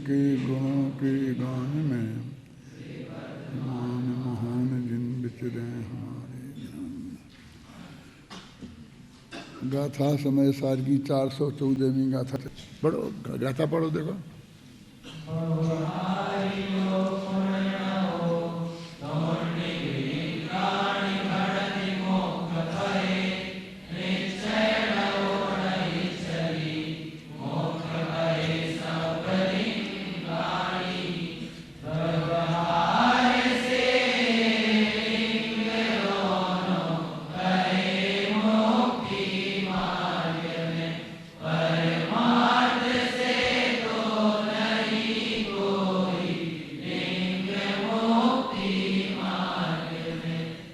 के गुणों के गान में मान महान जिन विचरे हमारे गाथा समय सार की 414वीं गाथा पढ़ो, गाथा पढ़ो देखो।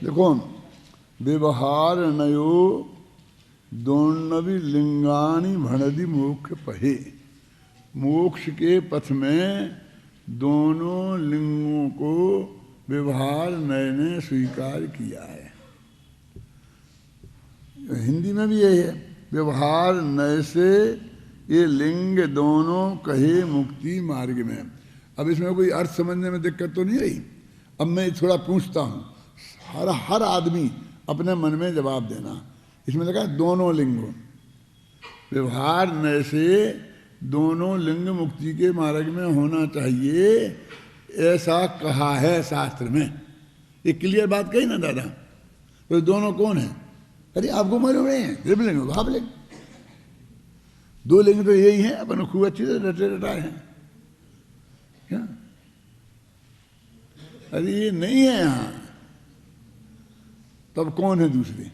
देखो, व्यवहार नयो दोन्नवी लिंगानी भणदि मोक्ष पहे। मोक्ष के पथ में दोनों लिंगों को व्यवहार नय ने स्वीकार किया है। हिंदी में भी यही है, व्यवहार नय से ये लिंग दोनों कहे मुक्ति मार्ग में। अब इसमें कोई अर्थ समझने में दिक्कत तो नहीं रही। अब मैं थोड़ा पूछता हूँ, हर आदमी अपने मन में जवाब देना। इसमें लिखा है दोनों लिंगों, व्यवहार नय से दोनों लिंग मुक्ति के मार्ग में होना चाहिए, ऐसा कहा है शास्त्र में। ये क्लियर बात कही ना दादा। तो दोनों कौन है? अरे आपको मालूम नहीं है, त्रिलिंग भावलिंग। दो लिंग तो यही है, अपन खूब अच्छी से रटे रटाए हैं क्या? अरे ये नहीं है यहाँ। तब कौन है दूसरे?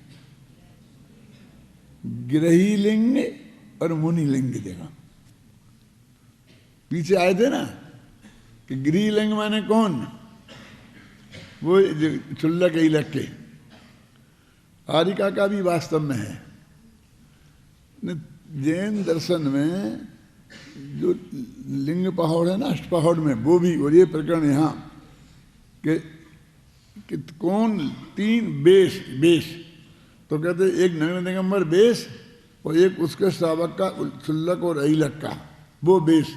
ग्रही लिंग और मुनि लिंग। देखा पीछे आए थे ना कि गृह लिंग माने कौन? वो चुल्लक इलक के। आरिका का भी वास्तव में है। जैन दर्शन में जो लिंग पहाड़ है ना, अष्ट पहाड़ में, वो भी। और ये प्रकरण यहाँ कि कौन तीन बेश तो कहते एक नग्न दिगंबर बेश और एक उसके श्रावक का चुल्लक और अइलक का वो बेश,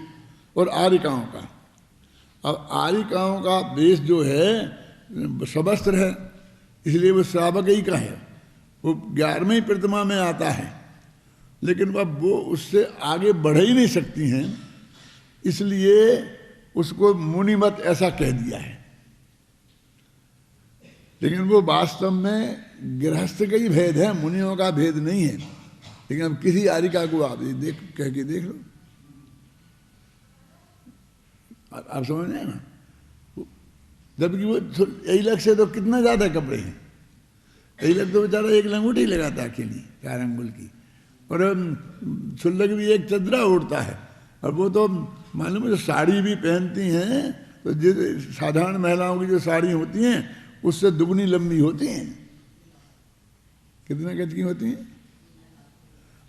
और आरिकाओं का। अब आरिकाओं का बेश जो है सबस्त्र है, इसलिए वो श्रावक ही का है। वो 11वीं प्रतिमा में आता है, लेकिन अब वो उससे आगे बढ़ ही नहीं सकती हैं, इसलिए उसको मुनिमत ऐसा कह दिया है। लेकिन वो वास्तव में गृहस्थ का ही भेद है, मुनियों का भेद नहीं है। लेकिन अब किसी आरिका को आप कह के देख लो, आप समझ रहे हैं ना। जबकि वो अइलक से तो कितना ज्यादा कपड़े हैं। अइलक तो बेचारा एक लंगोटी लगाता है अकेली 4 अंगुल की, और चुल्लक भी एक चदरा उड़ता है। और वो तो मालूम है जो साड़ी भी पहनती हैं, तो जिस साधारण महिलाओं की जो साड़ी होती हैं उससे दुगनी लंबी होती हैं। कितने गज की होती हैं?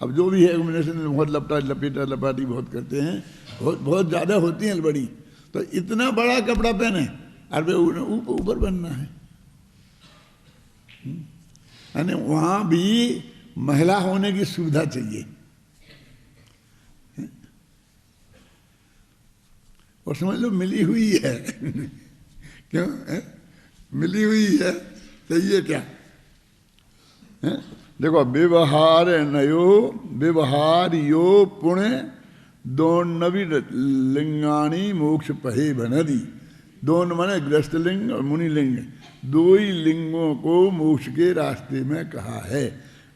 अब जो भी है बहुत लपेटा लपाटी बहुत करते हैं, बहुत ज्यादा होती हैं बड़ी। तो इतना बड़ा कपड़ा पहने और वे ऊपर बनना है। यानी वहां भी महिला होने की सुविधा चाहिए। और समझ लो मिली हुई है क्यों है? मिली हुई है, चाहिए क्या है? देखो, व्यवहार नयो व्यवहार यो पुण्य दोन्नवी लिंगानी मोक्ष पहे बनदी। दोनों माने गृहस्थ लिंग और मुनि लिंग, दो ही लिंगों को मोक्ष के रास्ते में कहा है।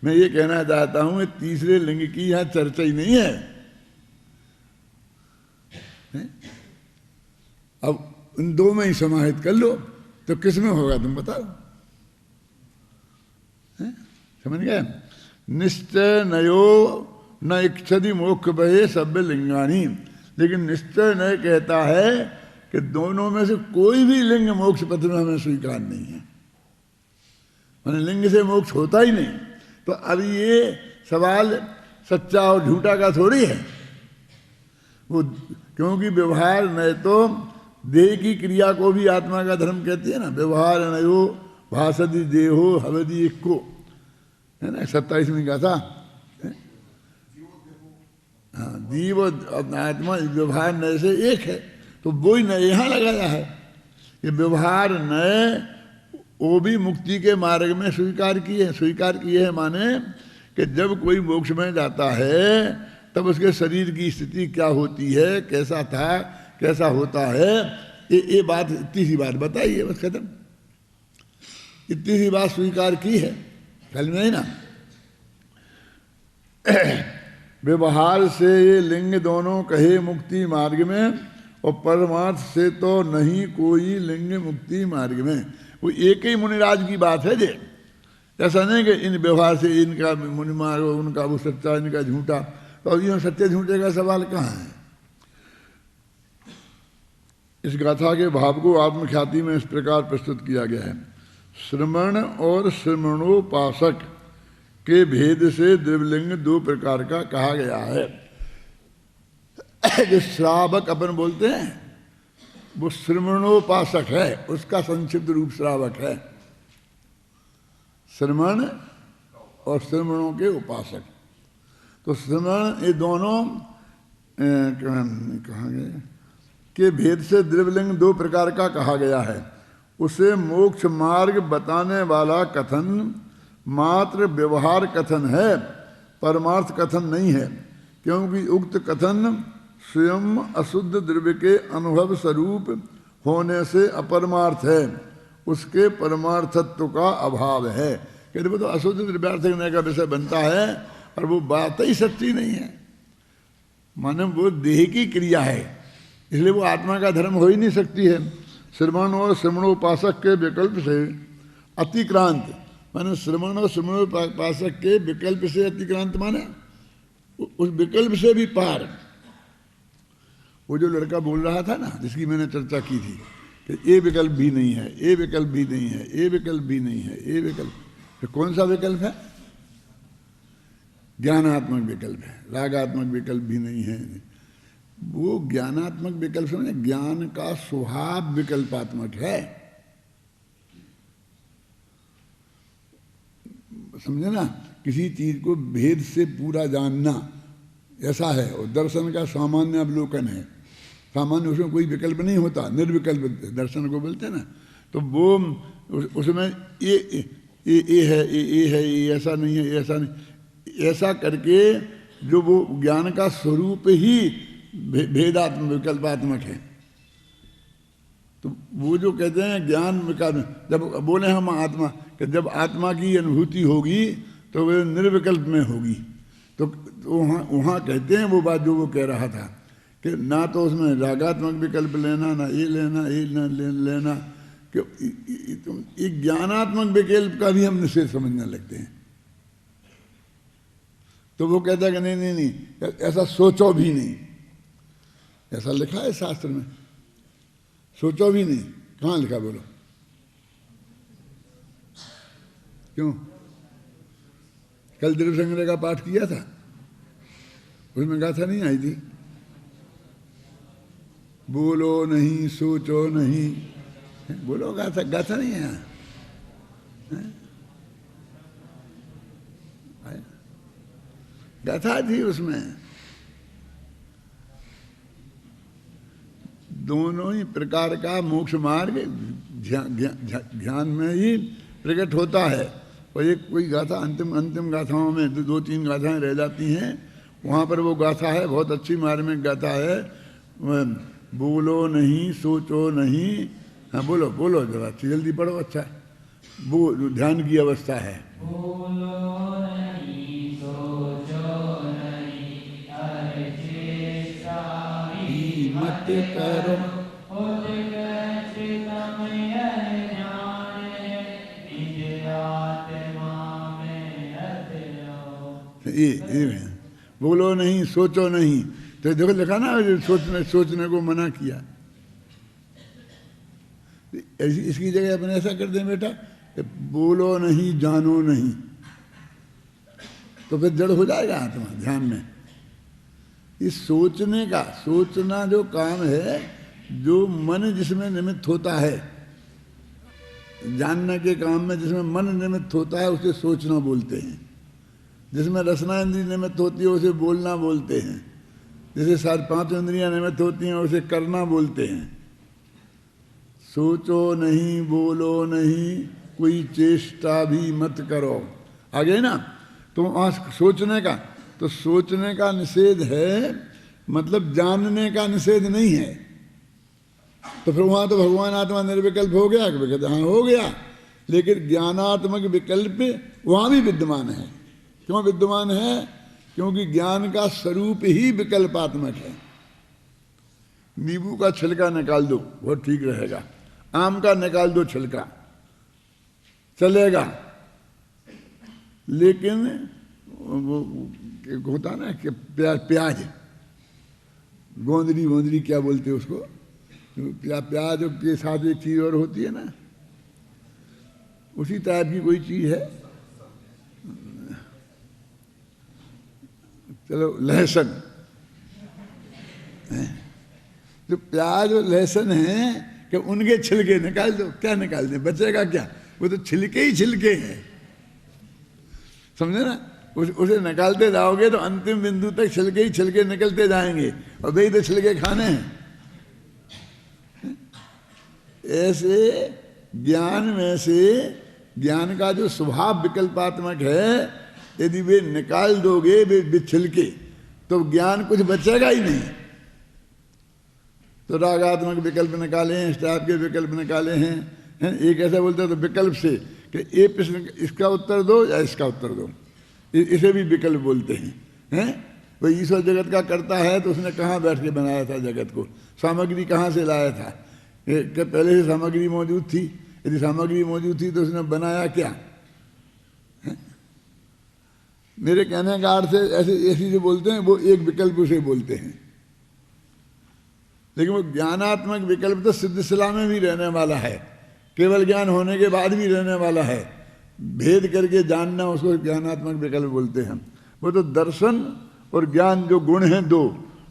मैं ये कहना चाहता हूं तीसरे लिंग की यहां चर्चा ही नहीं है। अब इन दो में ही समाहित कर लो तो किस में होगा तुम बताओ? समझ गए? निश्चय नयो न इच्छति मोक्ष भये सभ्य लिंगानी। लेकिन निश्चय नय कहता है कि दोनों में से कोई भी लिंग मोक्ष पथ में हमें स्वीकार नहीं है। मैंने लिंग से मोक्ष होता ही नहीं। तो अब ये सवाल सच्चा और झूठा का थोड़ी है वो, क्योंकि व्यवहार नय तो देह की क्रिया को भी आत्मा का धर्म कहती है ना। व्यवहार नयो भाषति देहो हवदि एक को, है ना 27वीं गाथा। हाँ, जीव और आत्मा व्यवहार नए से एक है, तो वो ही नए यहाँ लगाया है। ये व्यवहार नए वो भी मुक्ति के मार्ग में स्वीकार किए हैं माने कि जब कोई मोक्ष में जाता है तब उसके शरीर की स्थिति क्या होती है, कैसा था, कैसा होता है, ये बात इतनी सी बात बताई है, बस खत्म। इतनी सी बात स्वीकार की है, कल में ना। व्यवहार से ये लिंग दोनों कहे मुक्ति मार्ग में, और परमार्थ से तो नहीं कोई लिंग मुक्ति मार्ग में। वो एक ही मुनिराज की बात है जे, ऐसा नहीं कि इन व्यवहार से इनका मुनि मार्ग, उनका वो सच्चा, इनका झूठा। तो अब ये सच्चे झूठे का सवाल कहाँ है? इस गाथा के भाव को आत्मख्याति में इस प्रकार प्रस्तुत किया गया है। श्रमण और श्रमणोपासक के भेद से द्रव्यलिंग दो प्रकार का कहा गया है। जो श्रावक अपन बोलते हैं वो श्रमणोपासक है, उसका संक्षिप्त रूप श्रावक है। श्रमण और श्रमणों के उपासक, तो श्रमण ये दोनों कहाँ गए के भेद से द्रव्यलिंग दो प्रकार का कहा गया है। उसे मोक्ष मार्ग बताने वाला कथन मात्र व्यवहार कथन है, परमार्थ कथन नहीं है, क्योंकि उक्त कथन स्वयं अशुद्ध द्रव्य के अनुभव स्वरूप होने से अपरमार्थ है, उसके परमार्थत्व का अभाव है। कहते वो तो अशुद्ध द्रव्यार्थ का विषय बनता है और वो बात ही सच्ची नहीं है, माने वो देह की क्रिया है, इसलिए वो आत्मा का धर्म हो ही नहीं सकती है। श्रवण और श्रमणोपासक के विकल्प से अतिक्रांत, माने श्रवण और श्रमणोपासक के विकल्प से अतिक्रांत, माने उस विकल्प से भी पार। वो जो लड़का बोल रहा था ना, जिसकी मैंने चर्चा की थी कि ये विकल्प भी नहीं है, ये विकल्प भी नहीं है, ये विकल्प भी नहीं है, ये विकल्प, तो कौन सा विकल्प है? ज्ञानात्मक विकल्प है। रागात्मक विकल्प भी नहीं है। वो ज्ञानात्मक विकल्प समझे, ज्ञान का स्वभाव विकल्पात्मक है, समझे ना। किसी चीज को भेद से पूरा जानना ऐसा है, और दर्शन का सामान्य अवलोकन है। सामान्य उसमें कोई विकल्प नहीं होता, निर्विकल्प दर्शन को बोलते हैं ना। तो वो उसमें ये है, ये ऐसा नहीं है, ये ऐसा नहीं, ऐसा करके जो वो ज्ञान का स्वरूप ही भेदात्मक विकल्पात्मक है। तो वो जो कहते हैं ज्ञान विकल्प, जब बोले हम आत्मा, कि जब आत्मा की अनुभूति होगी तो वे निर्विकल्प में होगी। तो वहाँ कहते हैं वो बात जो वो कह रहा था कि ना तो उसमें रागात्मक विकल्प लेना, ना ये लेना, ये लेना, कि ये ज्ञानात्मक विकल्प का भी हम निषेध समझने लगते हैं। तो वो कहता है कि नहीं, ऐसा सोचो भी नहीं, ऐसा लिखा है शास्त्र में, सोचो भी नहीं। कहाँ लिखा बोलो? क्यों? कल द्रव्य संग्रह का पाठ किया था, उसमें गाथा नहीं आई थी, बोलो नहीं, सोचो नहीं, बोलो गाथा नहीं है यहाँ, गाथा थी उसमें। दोनों ही प्रकार का मोक्ष मार्ग ध्यान में ही प्रकट होता है। और एक कोई गाथा अंतिम गाथाओं में दो तीन गाथाएं रह जाती हैं, वहाँ पर वो गाथा है, बहुत अच्छी मार्मिक गाथा है, बोलो नहीं, सोचो नहीं। हाँ बोलो बोलो जरा जल्दी पढ़ो, अच्छा वो ध्यान की अवस्था है। बोलो नहीं, सोचो नहीं, अरे चेष्टा ही मत करो, ये बोलो नहीं, सोचो नहीं। तो देखो लिखा ना, सोचने को मना किया। इसकी जगह अपन ऐसा कर दें बेटा, बोलो नहीं, जानो नहीं, तो फिर जड़ हो जाएगा आत्मा ध्यान में। इस सोचना जो काम है, जो मन जिसमें निमित्त होता है, जानने के काम में जिसमें मन निमित्त होता है उसे सोचना बोलते हैं। जिसमें रसना इंद्रिय निमित्त होती है उसे बोलना बोलते हैं। जैसे सारी 5 इंद्रियां निमित्त होती हैं उसे करना बोलते हैं। सोचो नहीं, बोलो नहीं, कोई चेष्टा भी मत करो, आगे ना। तो वहाँ सोचने का, तो सोचने का निषेध है, मतलब जानने का निषेध नहीं है। तो फिर वहाँ तो भगवान आत्मा निर्विकल्प हो गया, कहते हाँ हो गया, लेकिन ज्ञानात्मक विकल्प वहाँ भी विद्यमान है। क्यों विद्यमान है? क्योंकि ज्ञान का स्वरूप ही विकल्पात्मक है। नींबू का छिलका निकाल दो, बहुत ठीक रहेगा। आम का निकाल दो छिलका, चलेगा। लेकिन वो होता ना कि प्याज, गोंदली क्या बोलते हैं उसको, प्याज के साथ एक चीज और होती है ना, उसी टाइप की कोई चीज है। चलो लहसुन, तो प्याज और लहसुन है कि उनके छिलके निकाल दो, क्या निकाल दे, बचेगा क्या? वो तो छिलके ही छिलके हैं, समझे ना। उसे निकालते जाओगे तो अंतिम बिंदु तक छिलके ही छिलके निकलते जाएंगे, और वही तो छिलके खाने हैं। ऐसे ज्ञान में से ज्ञान का जो स्वभाव विकल्पात्मक है, यदि वे निकाल दोगे वे छिलके, तो ज्ञान कुछ बचेगा ही नहीं। तो रागात्मक विकल्प निकाले हैं, इस टाइप के विकल्प निकाले हैं। एक ऐसा बोलते हैं तो विकल्प से कि ये प्रश्न इसका उत्तर दो या इसका उत्तर दो, इसे भी विकल्प बोलते हैं। वही ईश्वर जगत का करता है तो उसने कहाँ बैठ के बनाया था जगत को, सामग्री कहाँ से लाया था? कि पहले से सामग्री मौजूद थी। यदि सामग्री मौजूद थी तो उसने बनाया क्या? मेरे कहने का अर्थ ऐसी जो बोलते हैं वो एक विकल्प उसे बोलते हैं, लेकिन वो ज्ञानात्मक विकल्प तो सिद्ध शिला में भी रहने वाला है, केवल ज्ञान होने के बाद भी रहने वाला है। भेद करके जानना, उसको ज्ञानात्मक विकल्प बोलते हैं। वो तो दर्शन और ज्ञान जो गुण हैं दो,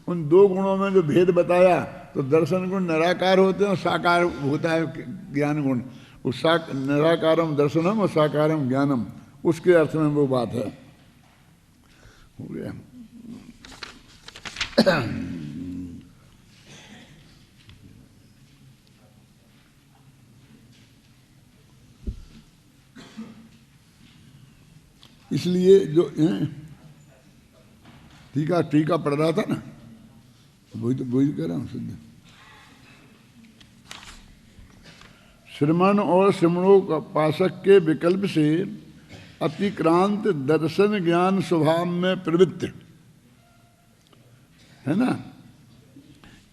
उन दो गुणों में जो भेद बताया, तो दर्शन गुण निराकार होते हैं और साकार होता है ज्ञान गुण। उस निराकारम दर्शनम और साकारम ज्ञानम, उसके अर्थ में वो बात है। हो गया। इसलिए जो टीका पढ़ रहा था ना, वही कह रहा हूं। सिद्ध श्रमण और श्रमणोपासक के विकल्प से अतिक्रांत दर्शन ज्ञान स्वभाव में प्रवृत्त है ना।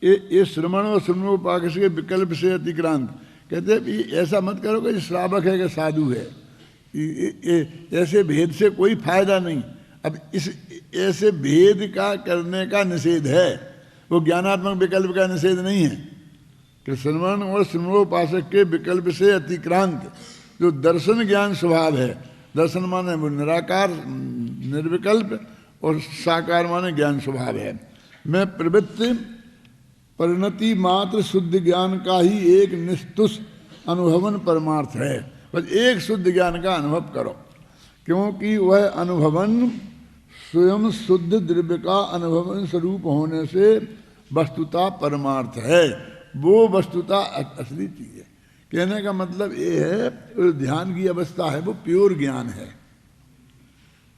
ये श्रमण और श्रमणोपासक के विकल्प से अतिक्रांत, कहते हैं ऐसा मत करो कि श्रावक है कि साधु है, ऐसे भेद से कोई फायदा नहीं। अब इस ऐसे भेद का करने का निषेध है, वो ज्ञानात्मक विकल्प का निषेध नहीं है। कि श्रवण और श्रवणोपासक के विकल्प से अतिक्रांत जो दर्शन ज्ञान स्वभाव है, दर्शन माने वो निराकार निर्विकल्प और साकार माने ज्ञान स्वभाव है, मैं प्रवृत्ति परिणति मात्र शुद्ध ज्ञान का ही एक निस्तुष अनुभवन परमार्थ है। बस एक शुद्ध ज्ञान का अनुभव करो, क्योंकि वह अनुभवन स्वयं शुद्ध द्रव्य का अनुभवन स्वरूप होने से वस्तुता परमार्थ है। वो वस्तुता असली चीज है। कहने का मतलब ये है, ध्यान की अवस्था है वो प्योर ज्ञान है।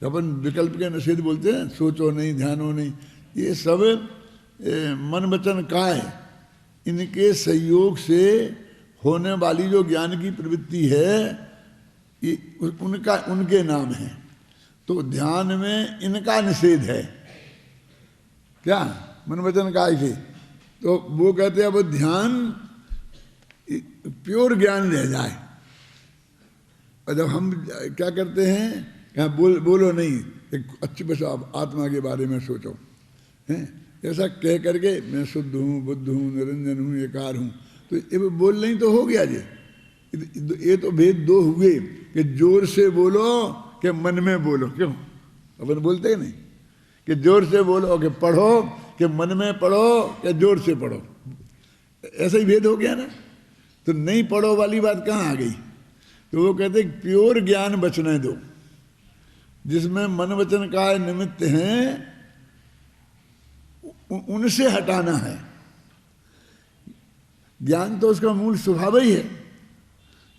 अपन विकल्प के निषेध बोलते हैं, सोचो नहीं, ध्यानो नहीं, ये सब मन वचन काय, इनके सहयोग से होने वाली जो ज्ञान की प्रवृत्ति है, ये उनके नाम है। तो ध्यान में इनका निषेध है, क्या मन वचन काय से। तो वो कहते हैं वो ध्यान प्योर ज्ञान रह जाए। और जब हम क्या करते हैं, यहाँ बोलो नहीं, एक अच्छी बस आत्मा के बारे में सोचो, हैं ऐसा कह करके मैं शुद्ध हूँ, बुद्ध हूँ, निरंजन हूँ, एकार हूँ, तो ये बोल नहीं तो हो गया जी। ये तो भेद दो हुए कि जोर से बोलो कि मन में बोलो। क्यों अपन बोलते नहीं कि जोर से बोलो कि पढ़ो, कि मन में पढ़ो कि जोर से पढ़ो, ऐसा ही भेद हो गया ना। तो नहीं पढ़ो वाली बात कहाँ आ गई। तो वो कहते प्योर ज्ञान बचने दो, जिसमें मन वचन काय निमित्त हैं, उनसे हटाना है। ज्ञान तो उसका मूल स्वभाव ही है।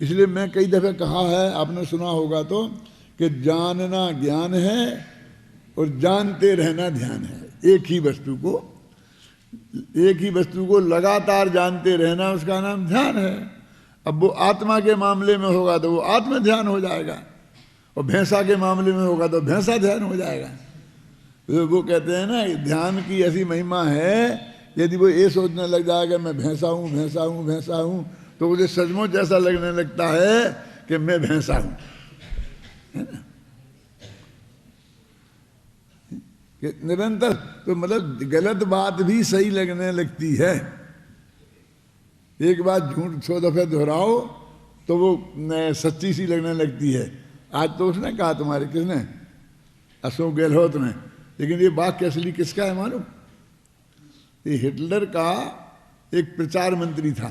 इसलिए मैं कई दफे कहा है, आपने सुना होगा तो, कि जानना ज्ञान है और जानते रहना ध्यान है। एक ही वस्तु को लगातार जानते रहना, उसका नाम ध्यान है। अब वो आत्मा के मामले में होगा तो वो आत्म ध्यान हो जाएगा, और भैंसा के मामले में होगा तो भैंसा ध्यान हो जाएगा। वो कहते हैं ना, ध्यान की ऐसी महिमा है, यदि वो ये सोचने लग जाएगा मैं भैंसा हूँ भैंसा हूँ भैंसा हूँ, तो मुझे सचमुच ऐसा लगने लगता है कि मैं भैंसा हूँ, है ना? कि निरंतर तो मतलब गलत बात भी सही लगने लगती है। एक बात झूठ 100 दफे दोहराओ तो वो सच्ची सी लगने लगती है। आज तो उसने कहा, तुम्हारे किसने, अशोक गहलोत ने, लेकिन ये वाक्य असली किसका है मालूम? ये हिटलर का एक प्रचार मंत्री था,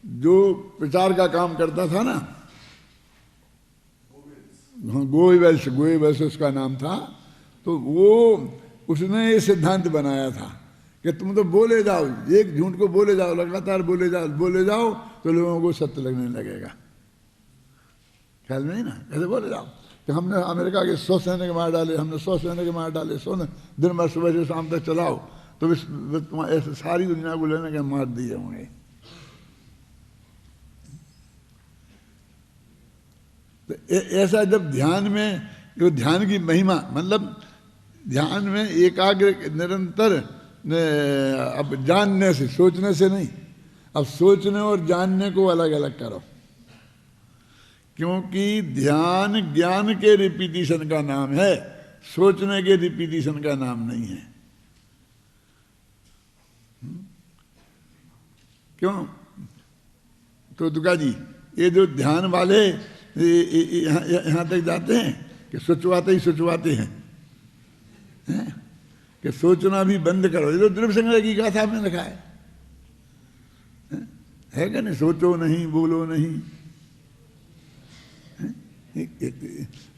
जो प्रचार का काम करता था ना, गोएबल्स उसका नाम था। तो वो उसने ये सिद्धांत बनाया था कि तुम तो बोले जाओ, एक झूठ को बोले जाओ, लगातार बोले जाओ तो लोगों को सत्य लगने लगेगा। ख्याल में ही ना, ऐसे बोले जाओ कि हमने अमेरिका के 100 सैनिक मार डाले, हमने 100 सैनिक मार डाले, 100 दिन भर सुबह से शाम तक चलाओ तो ऐसे सारी दुनिया को लेने के मार दिए होंगे। तो ऐसा जब ध्यान में, जो ध्यान की महिमा, मतलब ध्यान में एकाग्र निरंतर, अब जानने से, सोचने से नहीं, अब सोचने और जानने को अलग अलग करो, क्योंकि ध्यान ज्ञान के रिपीटिशन का नाम है, सोचने के रिपीटिशन का नाम नहीं है। क्यों? तो दुका जी, ये जो ध्यान वाले यहाँ तक जाते हैं कि सोचवाते हैं कि सोचना भी बंद करो। ये तो द्रव्य संग्रह की गाथा में लिखा है क्या नहीं? सोचो नहीं, बोलो नहीं।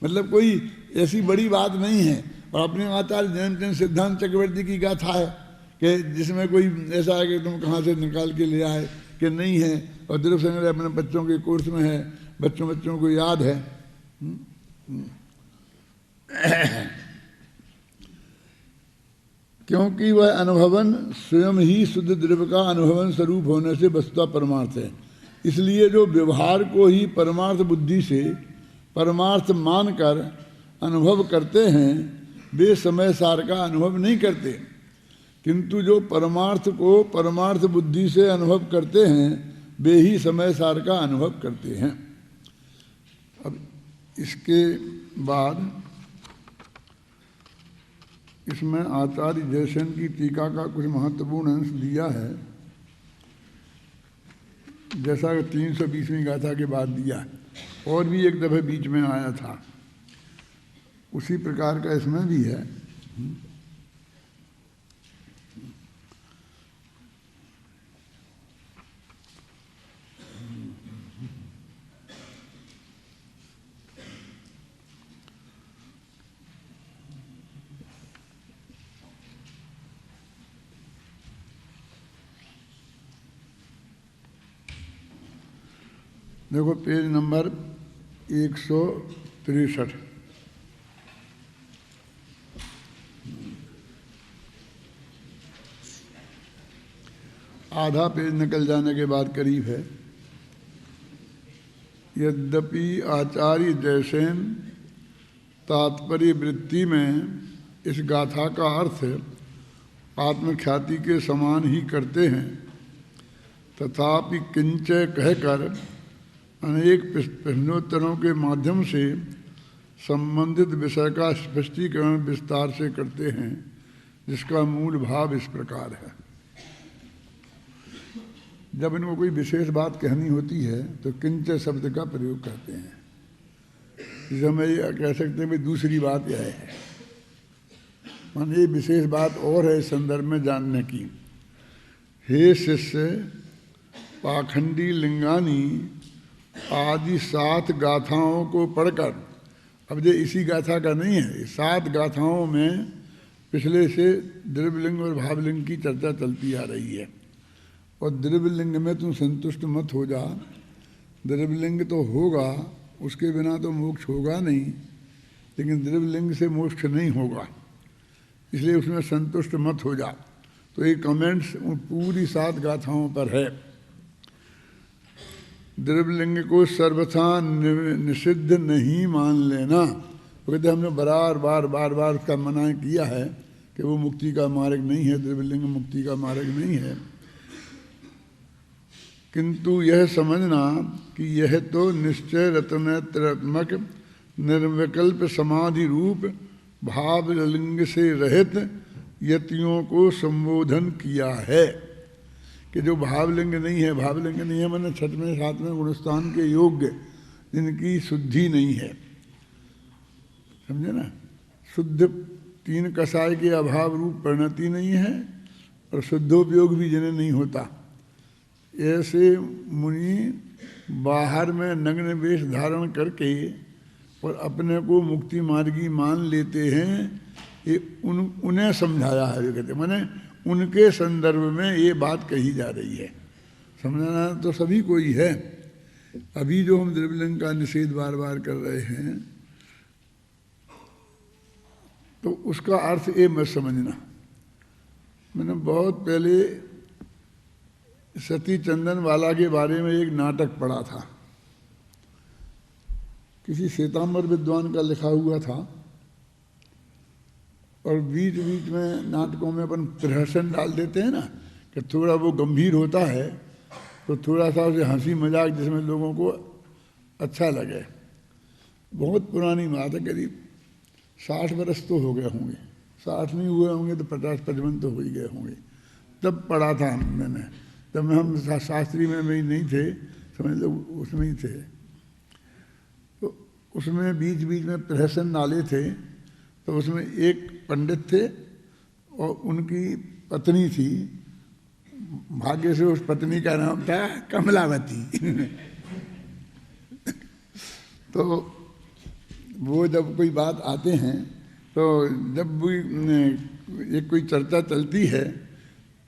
मतलब कोई ऐसी बड़ी बात नहीं है। और अपने आचार्य जयंत सिद्धांत चक्रवर्ती की गाथा है कि जिसमें कोई ऐसा है कि तुम कहाँ से निकाल के ले आए, कि नहीं है। और द्रव्य संग्रह अपने बच्चों के कोर्स में है, बच्चों को याद है। क्योंकि वह अनुभवन स्वयं ही शुद्ध द्रव्य का अनुभवन स्वरूप होने से वस्तुतः परमार्थ है। इसलिए जो व्यवहार को ही परमार्थ बुद्धि से परमार्थ मानकर अनुभव करते हैं, वे समय सार का अनुभव नहीं करते, किंतु जो परमार्थ को परमार्थ बुद्धि से अनुभव करते हैं, वे ही समय सार का अनुभव करते हैं। अब इसके बाद इसमें आचार्य जयसेन की टीका का कुछ महत्वपूर्ण अंश दिया है, जैसा कि 320वीं गाथा के बाद दिया है, और भी एक दफे बीच में आया था, उसी प्रकार का इसमें भी है। देखो पेज नंबर 163, आधा पेज निकल जाने के बाद करीब है। यद्यपि आचार्य जयसेन तात्पर्य वृत्ति में इस गाथा का अर्थ आत्मख्याति के समान ही करते हैं, तथापि किंचय कहकर अनेक प्रश्नोत्तरों के माध्यम से संबंधित विषय का स्पष्टीकरण विस्तार से करते हैं, जिसका मूल भाव इस प्रकार है। जब इनको कोई विशेष बात कहनी होती है तो किंचय शब्द का प्रयोग करते हैं। जैसे हम ये कह सकते हैं भाई दूसरी बात यह है, मान ये विशेष बात और है इस संदर्भ में जानने की। हे शिष्य, पाखंडी लिंगानी आदि 7 गाथाओं को पढ़कर, अब ये इसी गाथा का नहीं है, 7 गाथाओं में पिछले से द्रव्यलिंग और भावलिंग की चर्चा चलती आ रही है। और द्रव्यलिंग में तुम संतुष्ट मत हो जा, द्रव्यलिंग तो होगा, उसके बिना तो मोक्ष होगा नहीं, लेकिन द्रव्यलिंग से मोक्ष नहीं होगा, इसलिए उसमें संतुष्ट मत हो जा। तो ये कमेंट्स पूरी 7 गाथाओं पर है। द्रव्यलिंग को सर्वथा निषिद्ध नहीं मान लेना। तो कहते हमने बार बार उसका मना किया है कि वो मुक्ति का मार्ग नहीं है, द्रव्यलिंग मुक्ति का मार्ग नहीं है, किंतु यह समझना कि यह तो निश्चय रत्नात्मक निर्विकल्प समाधि रूप भावलिंग से रहित यतियों को संबोधन किया है। कि जो भावलिंग नहीं है, भावलिंग नहीं है मैंने 6वें 7वें गुणस्थान के योग्य, जिनकी शुद्धि नहीं है, समझे ना, शुद्ध 3 कसाय के अभाव रूप परिणति नहीं है और शुद्धोपयोग भी जिन्हें नहीं होता, ऐसे मुनि बाहर में नग्न वेश धारण करके और अपने को मुक्ति मार्गी मान लेते हैं। ये उन्हें समझाया है, कहते माने उनके संदर्भ में ये बात कही जा रही है। समझाना तो सभी को ही है। अभी जो हम द्रव्यलिंग का निषेध बार बार कर रहे हैं, तो उसका अर्थ ये मत समझना। मैंने बहुत पहले सती चंदन वाला के बारे में एक नाटक पढ़ा था, किसी श्वेतांबर विद्वान का लिखा हुआ था, और बीच बीच में नाटकों में अपन प्रहसन डाल देते हैं ना, कि थोड़ा वो गंभीर होता है तो थोड़ा सा उसे हंसी मजाक जिसमें लोगों को अच्छा लगे। बहुत पुरानी बात है, करीब 60 बरस तो हो गए होंगे, 60 नहीं हुए होंगे तो 50-55 तो हो ही गए होंगे। तब पढ़ा था मैंने, तब हम शास्त्री में भी नहीं थे, समझ लो उसमें ही थे। तो उसमें बीच बीच में प्रहसन डाले थे। तो उसमें एक पंडित थे और उनकी पत्नी थी, भाग्य से उस पत्नी का नाम था कमलावती। तो वो जब कोई बात आते हैं, तो जब भी एक कोई चर्चा चलती है,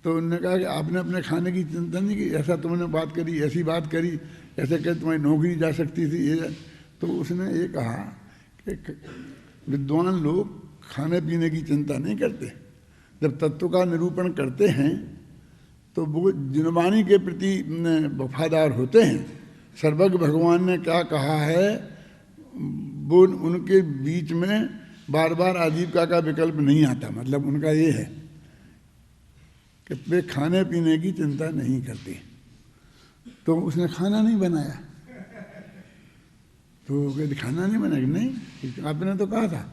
तो उन्होंने कहा कि आपने अपने खाने की चिंता नहीं की, ऐसा तुमने बात करी, ऐसी बात करी, ऐसे कह तुम्हारी नौकरी जा सकती थी ये। तो उसने ये कहा कि विद्वान लोग खाने पीने की चिंता नहीं करते, जब तत्व का निरूपण करते हैं तो वो जिनवाणी के प्रति वफादार होते हैं। सर्वज्ञ भगवान ने क्या कहा है, वो उनके बीच में बार बार आजीविका का विकल्प नहीं आता। मतलब उनका ये है कि वे खाने पीने की चिंता नहीं करते। तो उसने खाना नहीं बनाया, तो कहते खाना नहीं बनाया, नहीं आपने तो कहा था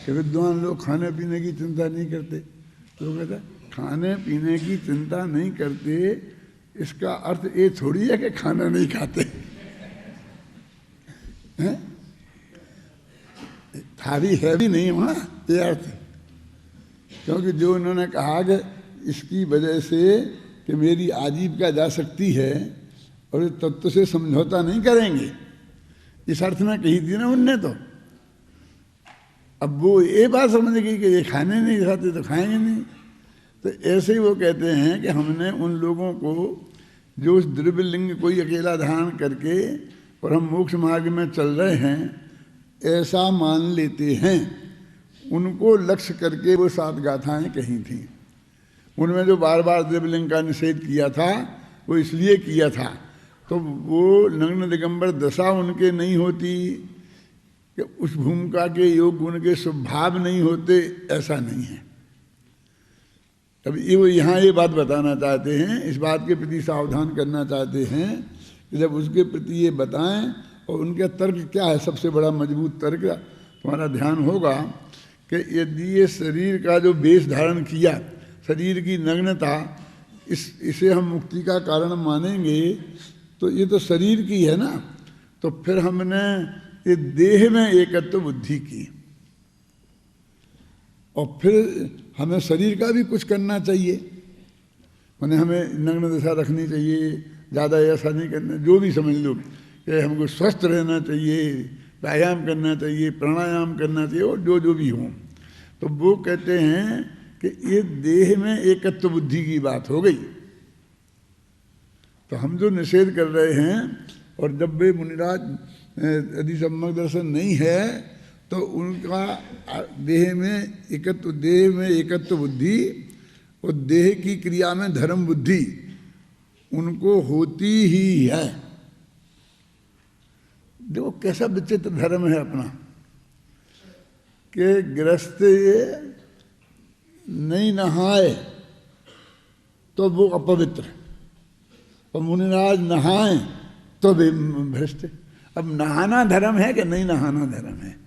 कि विद्वान लोग खाने पीने की चिंता नहीं करते। तो कहता खाने पीने की चिंता नहीं करते, इसका अर्थ ये थोड़ी है कि खाना नहीं खाते हैं? थारी है भी नहीं वहाँ ये अर्थ, क्योंकि जो उन्होंने कहा कि इसकी वजह से कि मेरी आजीविका जा सकती है और तत्व से समझौता नहीं करेंगे, इस अर्थ में कही थी ना उनने। तो अब वो ये बात समझ गई कि ये खाने नहीं खाते तो खाएंगे नहीं। तो ऐसे ही वो कहते हैं कि हमने उन लोगों को जो उस द्रव्यलिंग को ही अकेला धारण करके और हम मोक्ष मार्ग में चल रहे हैं ऐसा मान लेते हैं, उनको लक्ष्य करके वो 7 गाथाएं कही थी। उनमें जो बार बार द्रव्यलिंग का निषेध किया था वो इसलिए किया था, तो वो नग्न दिगंबर दशा उनके नहीं होती कि उस भूमिका के योग उनके स्वभाव नहीं होते, ऐसा नहीं है। अब ये वो यहाँ ये बात बताना चाहते हैं, इस बात के प्रति सावधान करना चाहते हैं कि जब उसके प्रति ये बताएं, और उनका तर्क क्या है, सबसे बड़ा मजबूत तर्क तुम्हारा ध्यान होगा कि यदि ये शरीर का जो वेश धारण किया, शरीर की नग्नता, इसे हम मुक्ति का कारण मानेंगे, तो ये तो शरीर की है ना, तो फिर हमने ये देह में एकत्व बुद्धि की, और फिर हमें शरीर का भी कुछ करना चाहिए, माने हमें नग्न दशा रखनी चाहिए, ज़्यादा ऐसा नहीं करना, जो भी समझ लो कि हमको स्वस्थ रहना चाहिए, व्यायाम करना चाहिए, प्राणायाम करना चाहिए, और जो जो भी हो, तो वो कहते हैं कि ये देह में एकत्व बुद्धि की बात हो गई। तो हम जो निषेध कर रहे हैं, और जब वे मुनिराज यदि सम्यक दर्शन नहीं है तो उनका देह में एकत्व बुद्धि और देह की क्रिया में धर्म बुद्धि उनको होती ही है। देखो कैसा विचित्र धर्म है अपना, कि गृहस्थ नहीं नहाए तो वो अपवित्र, और मुनिराज नहाए तो वे भ्रष्ट। अब नहाना धर्म है कि नहीं नहाना धर्म है?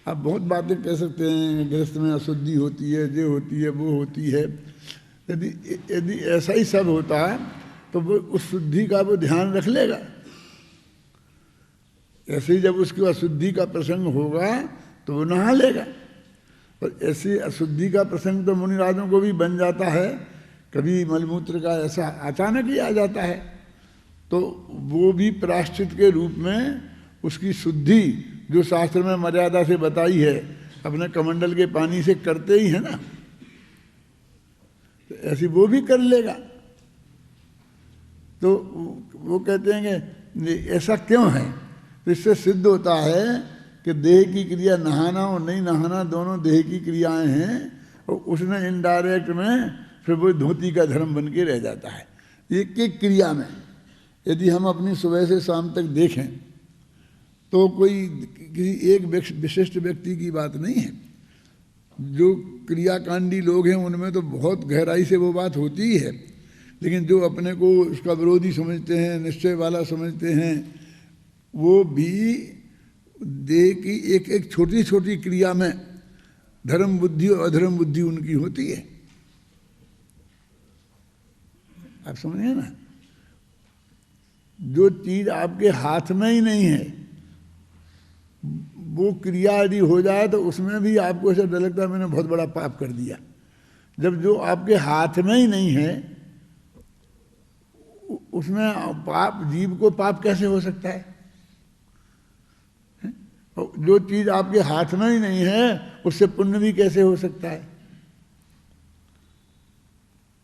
आप बहुत बातें कह सकते हैं, गृहस्थ में अशुद्धि होती है, ये होती है, वो होती है। यदि ऐसा ही सब होता है तो वो उस शुद्धि का वो ध्यान रख लेगा। ऐसे ही जब उसकी अशुद्धि का प्रसंग होगा तो वो नहा लेगा। और ऐसी अशुद्धि का प्रसंग तो मुनिराजों को भी बन जाता है, कभी मलमूत्र का ऐसा अचानक ही आ जाता है, तो वो भी प्रायश्चित के रूप में उसकी शुद्धि जो शास्त्र में मर्यादा से बताई है अपने कमंडल के पानी से करते ही है ना, तो ऐसी वो भी कर लेगा। तो वो कहते हैं कि ऐसा क्यों है? तो इससे सिद्ध होता है कि देह की क्रिया नहाना और नहीं नहाना दोनों देह की क्रियाएं हैं, और उसने इनडायरेक्ट में फिर वो धोती का धर्म बन के रह जाता है। एक एक क्रिया में यदि हम अपनी सुबह से शाम तक देखें तो कोई किसी एक विशिष्ट व्यक्ति की बात नहीं है। जो क्रियाकांडी लोग हैं उनमें तो बहुत गहराई से वो बात होती ही है, लेकिन जो अपने को उसका विरोधी समझते हैं, निश्चय वाला समझते हैं, वो भी देह की एक एक छोटी छोटी क्रिया में धर्म बुद्धि और अधर्म बुद्धि उनकी होती है। आप समझे ना? जो चीज आपके हाथ में ही नहीं है वो क्रिया यदि हो जाए तो उसमें भी आपको ऐसा डर लगता है मैंने बहुत बड़ा पाप कर दिया। जब जो आपके हाथ में ही नहीं है उसमें पाप, जीव को पाप कैसे हो सकता है? जो चीज आपके हाथ में ही नहीं है उससे पुण्य भी कैसे हो सकता है?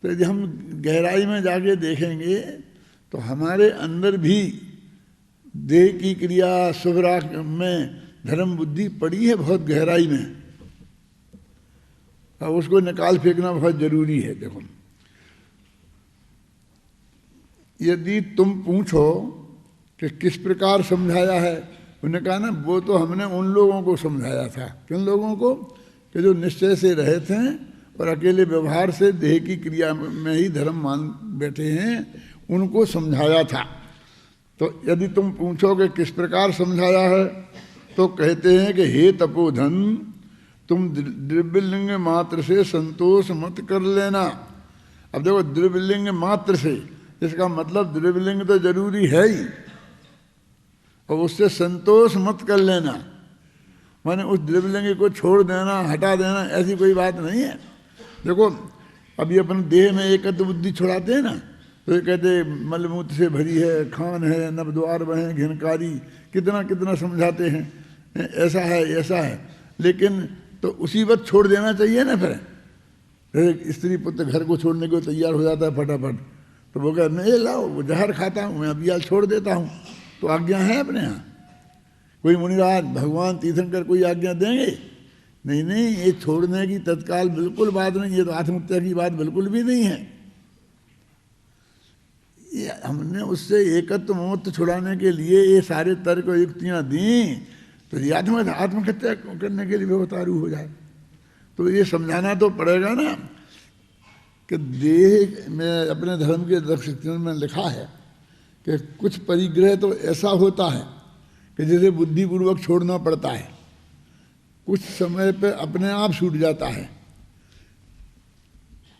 तो यदि हम गहराई में जाके देखेंगे तो हमारे अंदर भी देह की क्रिया सुभरा में धर्म बुद्धि पड़ी है बहुत गहराई में, और उसको निकाल फेंकना बहुत जरूरी है। देखो, यदि तुम पूछो कि किस प्रकार समझाया है, उन्होंने कहा ना वो तो हमने उन लोगों को समझाया था। किन लोगों को? कि जो निश्चय से रहे थे और अकेले व्यवहार से देह की क्रिया में ही धर्म मान बैठे हैं, उनको समझाया था। तो यदि तुम पूछो कि किस प्रकार समझाया है तो कहते हैं कि हे तपोधन, तुम द्रव्यलिंग मात्र से संतोष मत कर लेना। अब देखो, द्रव्यलिंग मात्र से, इसका मतलब द्रव्यलिंग तो जरूरी है ही, और उससे संतोष मत कर लेना माने उस द्रव्यलिंग को छोड़ देना, हटा देना, ऐसी कोई बात नहीं है। देखो, अभी अपन देह में एकत्व बुद्धि छुड़ाते हैं ना, तो ये कहते मलमूत्र से भरी है, खान है, नवद्वार वह घिनकारी, कितना कितना समझाते हैं ऐसा है ऐसा है, लेकिन तो उसी वक्त छोड़ देना चाहिए ना। फिर स्त्री पुत्र घर को छोड़ने को तैयार हो जाता है फटाफट, तो वो कहते नहीं लाओ, वो जहर खाता हूँ मैं, अभी आज छोड़ देता हूँ। तो आज्ञा है अपने यहाँ? कोई मुनिराज, भगवान, तीर्थंकर कोई आज्ञा देंगे? नहीं नहीं, ये छोड़ने की तत्काल बिल्कुल बात नहीं, ये तो आत्महत्या की बात बिल्कुल भी नहीं है। ये हमने उससे एकत्व मोत्त छुड़ाने के लिए ये सारे तर्क और युक्तियाँ दी, तो ये आत्महत्या करने के लिए व्यवतारू हो जाए। तो ये समझाना तो पड़ेगा ना कि देह में अपने धर्म के दक्षिण में लिखा है कि कुछ परिग्रह तो ऐसा होता है कि जैसे बुद्धिपूर्वक छोड़ना पड़ता है, कुछ समय पे अपने आप छूट जाता है।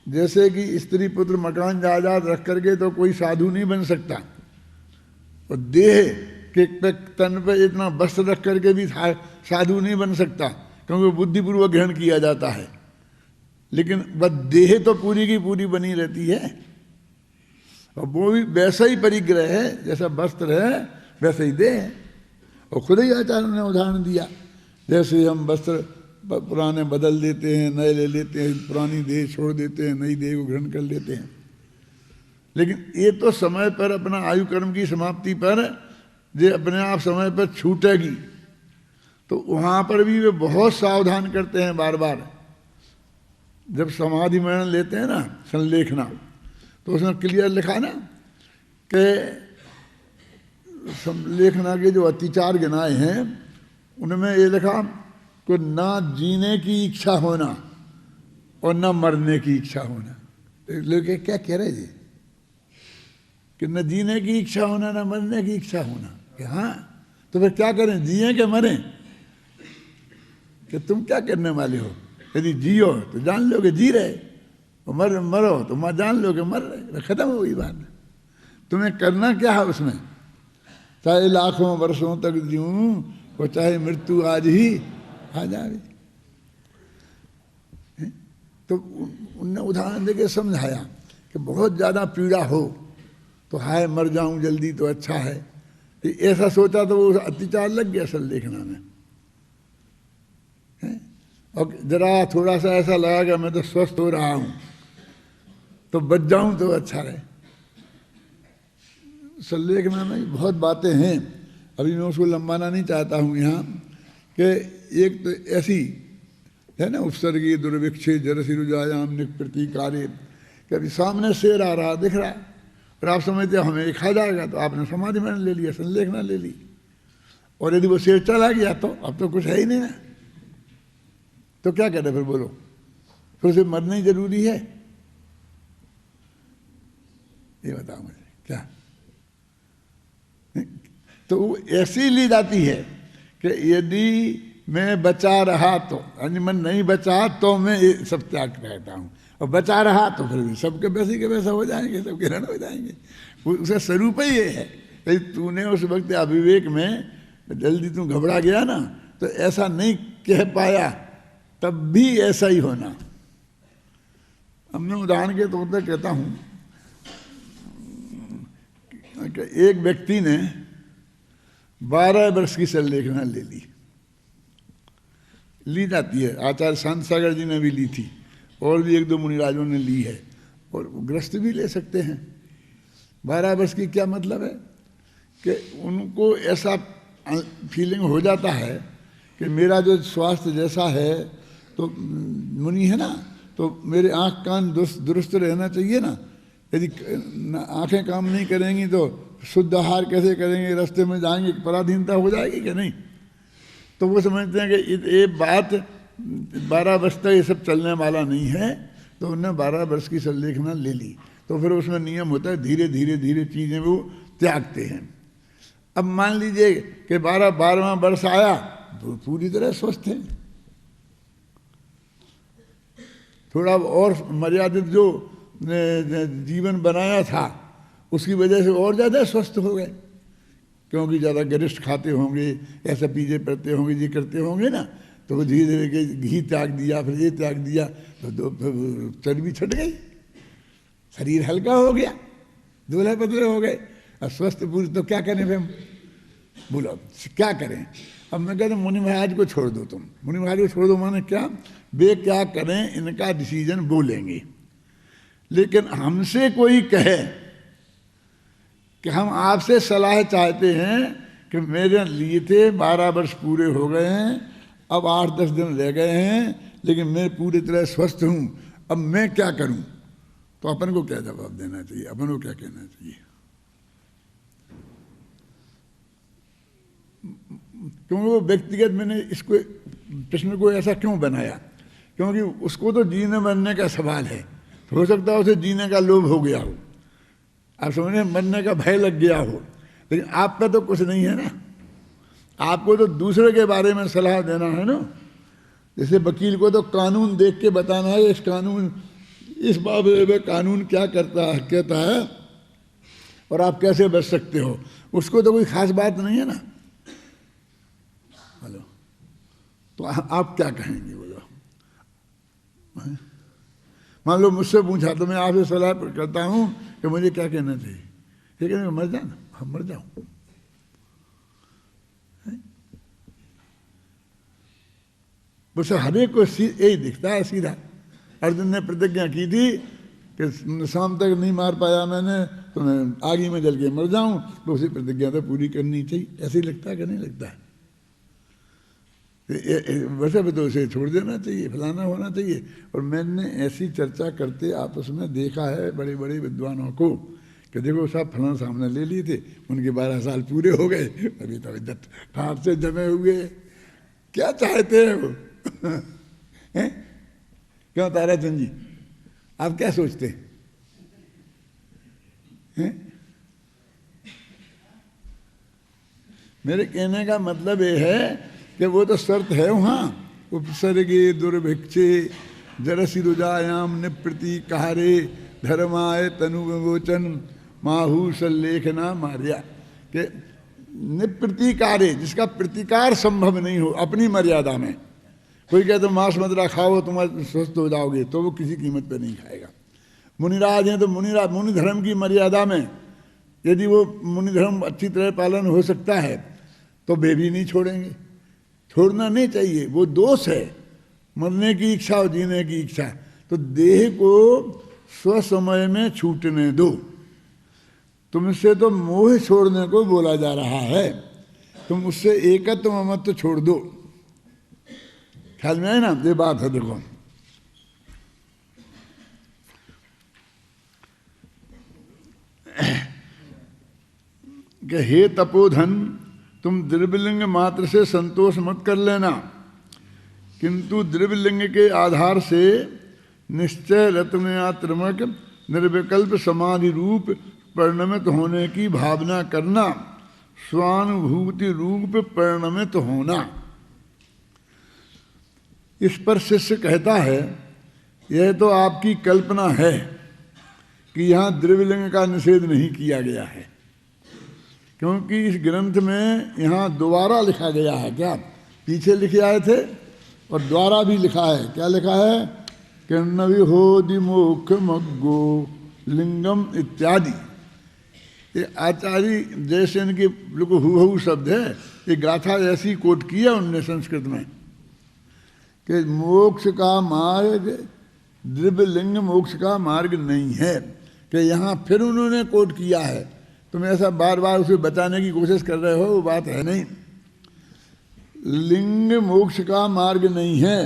जैसे कि स्त्री पुत्र मकान जायदाद रख करके तो कोई साधु नहीं बन सकता, और देह के तन पे इतना वस्त्र रख करके भी साधु नहीं बन सकता, क्योंकि बुद्धिपूर्वक ग्रहण किया जाता है। लेकिन बस देह तो पूरी की पूरी बनी रहती है, और वो भी वैसा ही परिग्रह है, जैसा वस्त्र है वैसे ही देह है। और खुद ही आचार्य ने उदाहरण दिया, जैसे हम वस्त्र पुराने बदल देते हैं, नए ले लेते हैं, पुरानी देह छोड़ देते हैं, नई देह को ग्रहण कर लेते हैं। लेकिन ये तो समय पर अपना आयु कर्म की समाप्ति पर जो अपने आप समय पर छूटेगी, तो वहाँ पर भी वे बहुत सावधान करते हैं बार बार। जब समाधि मरण लेते हैं ना, संलेखना, तो उसमें क्लियर लिखा ना कि संलेखना के जो अतिचार गिनाए हैं उनमें ये लिखा कि ना जीने की इच्छा होना और ना मरने की इच्छा होना। लोग क्या कह रहे जी कि न जीने की इच्छा होना ना मरने की इच्छा होना, कि हाँ तो फिर क्या करें, जिए कि मरें? कि तुम क्या करने वाले हो? यदि जियो तो जान लो कि जी रहे, और मरो तो जान लो कि मर रहे, खत्म हो गई बात। तुम्हें करना क्या है उसमें? चाहे लाखों वर्षों तक जीऊं और चाहे मृत्यु आज ही आ जाए। तो उनने उदाहरण देके समझाया कि बहुत ज़्यादा पीड़ा हो तो हाय मर जाऊं जल्दी तो अच्छा है। ऐसा सोचा तो वो अत्याचार लग गया संलेखना में। और जरा थोड़ा सा ऐसा लगा कि मैं तो स्वस्थ हो रहा हूं तो बच जाऊं तो अच्छा रहे। संलेखना में बहुत बातें हैं, अभी मैं उसको लंबाना नहीं चाहता हूं यहाँ, कि एक तो ऐसी है ना, उपसर्गी दुर्भिक्षे जरसिरुजायाम निकृति कार्य, कभी सामने शेर आ रहा दिख रहा है और आप समझते हमें खा जाएगा, तो आपने समाधि में ले लिया, संलेखना ले ली, और यदि वो शेर चला गया तो अब तो कुछ है ही नहीं ना, तो क्या करें फिर? बोलो, फिर उसे मरना ही जरूरी है? ये बताओ मुझे क्या? तो वो ऐसी ली जाती है कि यदि मैं बचा रहा तो, मन नहीं बचा तो मैं ये सब त्याग करता हूँ, और बचा रहा तो फिर भी सबके वैसे के वैसा हो जाएंगे, सबके रण हो जाएंगे। उसका स्वरूप ही ये है। यदि तूने उस वक्त अविवेक में जल्दी तू घबरा गया ना, तो ऐसा नहीं कह पाया, तब भी ऐसा ही होना। अब मैं उदाहरण के तौर पर कहता हूँ कि एक व्यक्ति ने 12 वर्ष की संलेखना ले ली जाती है। आचार्य शांत सागर जी ने भी ली थी, और भी एक दो मुनिराजों ने ली है, और ग्रस्त भी ले सकते हैं। 12 वर्ष की क्या मतलब है कि उनको ऐसा फीलिंग हो जाता है कि मेरा जो स्वास्थ्य जैसा है, तो मुनि है ना, तो मेरे आँख कान दुरुस्त रहना चाहिए ना। यदि आँखें काम नहीं करेंगी तो शुद्ध आहार कैसे करेंगे, रास्ते में जाएंगे, पराधीनता हो जाएगी कि नहीं? तो वो समझते हैं कि ये बात 12 वर्ष तक ये सब चलने वाला नहीं है, तो उन्होंने 12 वर्ष की संलेखना ले ली। तो फिर उसमें नियम होता है धीरे धीरे धीरे चीज़ें वो त्यागते हैं। अब मान लीजिए कि 12वां वर्ष आया तो पूरी तरह स्वस्थ हैं, थोड़ा और मर्यादित जो जीवन बनाया था उसकी वजह से और ज़्यादा स्वस्थ हो गए, क्योंकि ज़्यादा गरिष्ठ खाते होंगे, ऐसा पीछे पड़ते होंगे, ये करते होंगे ना, तो वो धीरे धीरे घी त्याग दिया, फिर ये त्याग दिया, तो चर्बी छट गई, शरीर हल्का हो गया, दूल्हे पतले हो गए। अब स्वस्थ पुरुष तो क्या करें फिर? बोलो क्या करें? अब मैं कहता हूँ मुनि महाराज को छोड़ दो, तुम मुनि महाराज को छोड़ दो, माने क्या, वे क्या करें इनका डिसीजन बोलेंगे। लेकिन हमसे कोई कहे कि हम आपसे सलाह चाहते हैं कि मेरे लिए थे 12 वर्ष पूरे हो गए हैं, अब 8-10 दिन रह गए हैं, लेकिन मैं पूरी तरह स्वस्थ हूँ, अब मैं क्या करूँ? तो अपन को क्या जवाब देना चाहिए, अपन को क्या कहना चाहिए? क्योंकि वो व्यक्तिगत मैंने इसको प्रश्न को ऐसा क्यों बनाया, क्योंकि उसको तो जीने मरने का सवाल है। हो सकता है उसे जीने का लोभ हो गया हो, आप समझे, मरने का भय लग गया हो, लेकिन आप पे तो कुछ नहीं है ना, आपको तो दूसरे के बारे में सलाह देना है ना। जैसे वकील को तो कानून देख के बताना है, इस बाबे में कानून क्या कहता है और आप कैसे बच सकते हो, उसको तो कोई खास बात नहीं है ना। हेलो, तो आप क्या कहेंगे? बोलो, मान लो मुझसे पूछा तो मैं आपसे सलाह करता हूँ कि मुझे क्या कहना चाहिए, ठीक है? मैं मर जाना, हम मर जाऊँ, बस हर एक को यही दिखता है सीधा। अर्जुन ने प्रतिज्ञा की थी कि शाम तक नहीं मार पाया मैंने तो मैं आगे में जल के मर जाऊं, तो उसी प्रतिज्ञा तो पूरी करनी चाहिए। ऐसे ही लगता है कि नहीं लगता है? वैसे भी तो उसे छोड़ देना चाहिए, फलाना होना चाहिए। और मैंने ऐसी चर्चा करते आपस में देखा है बड़े बड़े विद्वानों को कि देखो साहब फलाना सामने ले लिए थे, उनके 12 साल पूरे हो गए, अभी तो इधर ठाट से जमे हुए, क्या चाहते हैं वो? हैं? क्यों ताराचंद जी, आप क्या सोचते हैं? मेरे कहने का मतलब ये है कि वो तो शर्त है वहाँ, उपसर्गे दुर्भिक्षे जरसी रुजायाम निप्रतीकारे धर्माय तनु विमोचन माहू सल्लेखना मार्या, के निप्रतीकारे, जिसका प्रतिकार संभव नहीं हो अपनी मर्यादा में। कोई कहे तो मांस मदिरा खाओ तुम स्वस्थ हो जाओगे, तो वो किसी कीमत पे नहीं खाएगा। मुनिराज हैं तो मुनि धर्म की मर्यादा में यदि वो मुनि धर्म अच्छी तरह पालन हो सकता है तो वे भी नहीं छोड़ेंगे। छोड़ना नहीं चाहिए, वो दोष है, मरने की इच्छा और जीने की इच्छा। तो देह को स्वसमय में छूटने दो। तुमसे तो मोह छोड़ने को बोला जा रहा है, तुम उससे एकत्व ममत्व छोड़ दो। ख्याल में है ना? ये बात है। देखो कि हे तपोधन, तुम द्रव्यलिंग मात्र से संतोष मत कर लेना, किंतु द्रव्यलिंग के आधार से निश्चय रत्नयात्रमक निर्विकल्प समाधि रूप परिणमित होने की भावना करना, स्वानुभूति रूप परिणमित होना। इस पर शिष्य कहता है यह तो आपकी कल्पना है कि यहाँ द्रव्यलिंग का निषेध नहीं किया गया है, क्योंकि इस ग्रंथ में यहाँ दोबारा लिखा गया है। क्या पीछे लिखे आए थे और द्वारा भी लिखा है। क्या लिखा है? किन्नवि होदि मोक्ष मग्गो लिंगम इत्यादि। ये आचार्य जैसे इनके बिल्कुल हूबहू शब्द है, ये गाथा ऐसी कोट किया उनने संस्कृत में कि मोक्ष का मार्ग द्रव्यलिंग मोक्ष का मार्ग नहीं है। कि यहाँ फिर उन्होंने कोट किया है, तुम ऐसा बार बार उसे बताने की कोशिश कर रहे हो, वो बात है नहीं। लिंग मोक्ष का मार्ग नहीं है,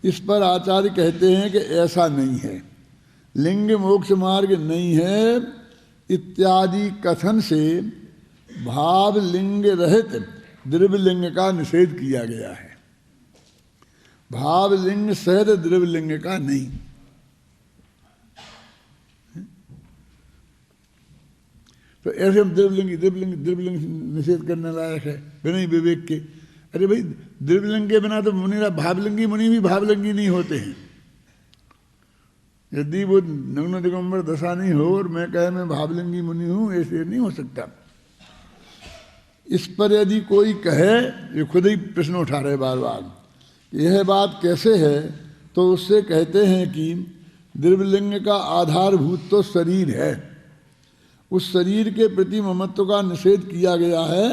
इस पर आचार्य कहते हैं कि ऐसा नहीं है, लिंग मोक्ष मार्ग नहीं है इत्यादि कथन से भाव लिंग रहित द्रव्यलिंग का निषेध किया गया है। भाव लिंग सहित द्रव्यलिंग का नहीं। तो ऐसे हम द्रव्यलिंग निषेध करने लायक है बिना विवेक के। अरे भाई, द्रव्यलिंग के बिना तो मुनि भावलिंगी मुनि भी भावलिंगी नहीं होते हैं। यदि वो नग्न दिगंबर दशा नहीं हो और मैं कहे मैं भावलिंगी मुनि हूं, ऐसे नहीं हो सकता। इस पर यदि कोई कहे, ये खुद ही प्रश्न उठा रहे बार बार, यह बात कैसे है, तो उससे कहते हैं कि द्रव्यलिंग का आधारभूत तो शरीर है, उस शरीर के प्रति ममत्व का निषेध किया गया है,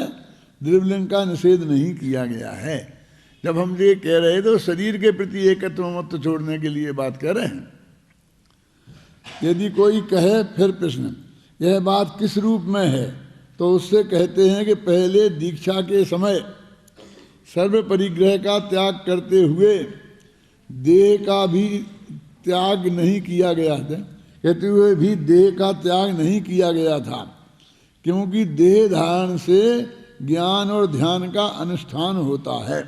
द्रव्यलिंग का निषेध नहीं किया गया है। जब हम ये कह रहे तो शरीर के प्रति एकत्व ममत्व छोड़ने के लिए बात कर रहे हैं। यदि कोई कहे फिर प्रश्न, यह बात किस रूप में है, तो उससे कहते हैं कि पहले दीक्षा के समय सर्व परिग्रह का त्याग करते हुए देह का भी त्याग नहीं किया गया था, कहते हुए भी देह का त्याग नहीं किया गया था, क्योंकि देह धारण से ज्ञान और ध्यान का अनुष्ठान होता है।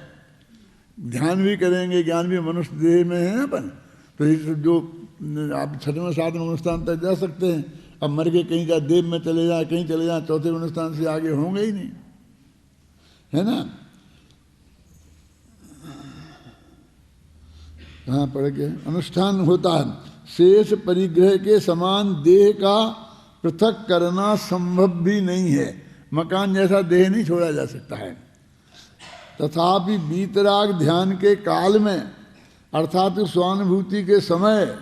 ध्यान भी करेंगे, ज्ञान भी मनुष्य देह में है अपन, तो इस जो आप छठवें सातवें अनुष्ठान तक जा सकते हैं। अब मर के कहीं जा देव में चले जाए, कहीं चले जाए, चौथे अनुष्ठान से आगे होंगे ही नहीं, है ना? कहाँ पढ़ के अनुष्ठान होता है। शेष परिग्रह के समान देह का पृथक करना संभव भी नहीं है। मकान जैसा देह नहीं छोड़ा जा सकता है। तथापि वीतराग ध्यान के काल में अर्थात स्वानुभूति के समय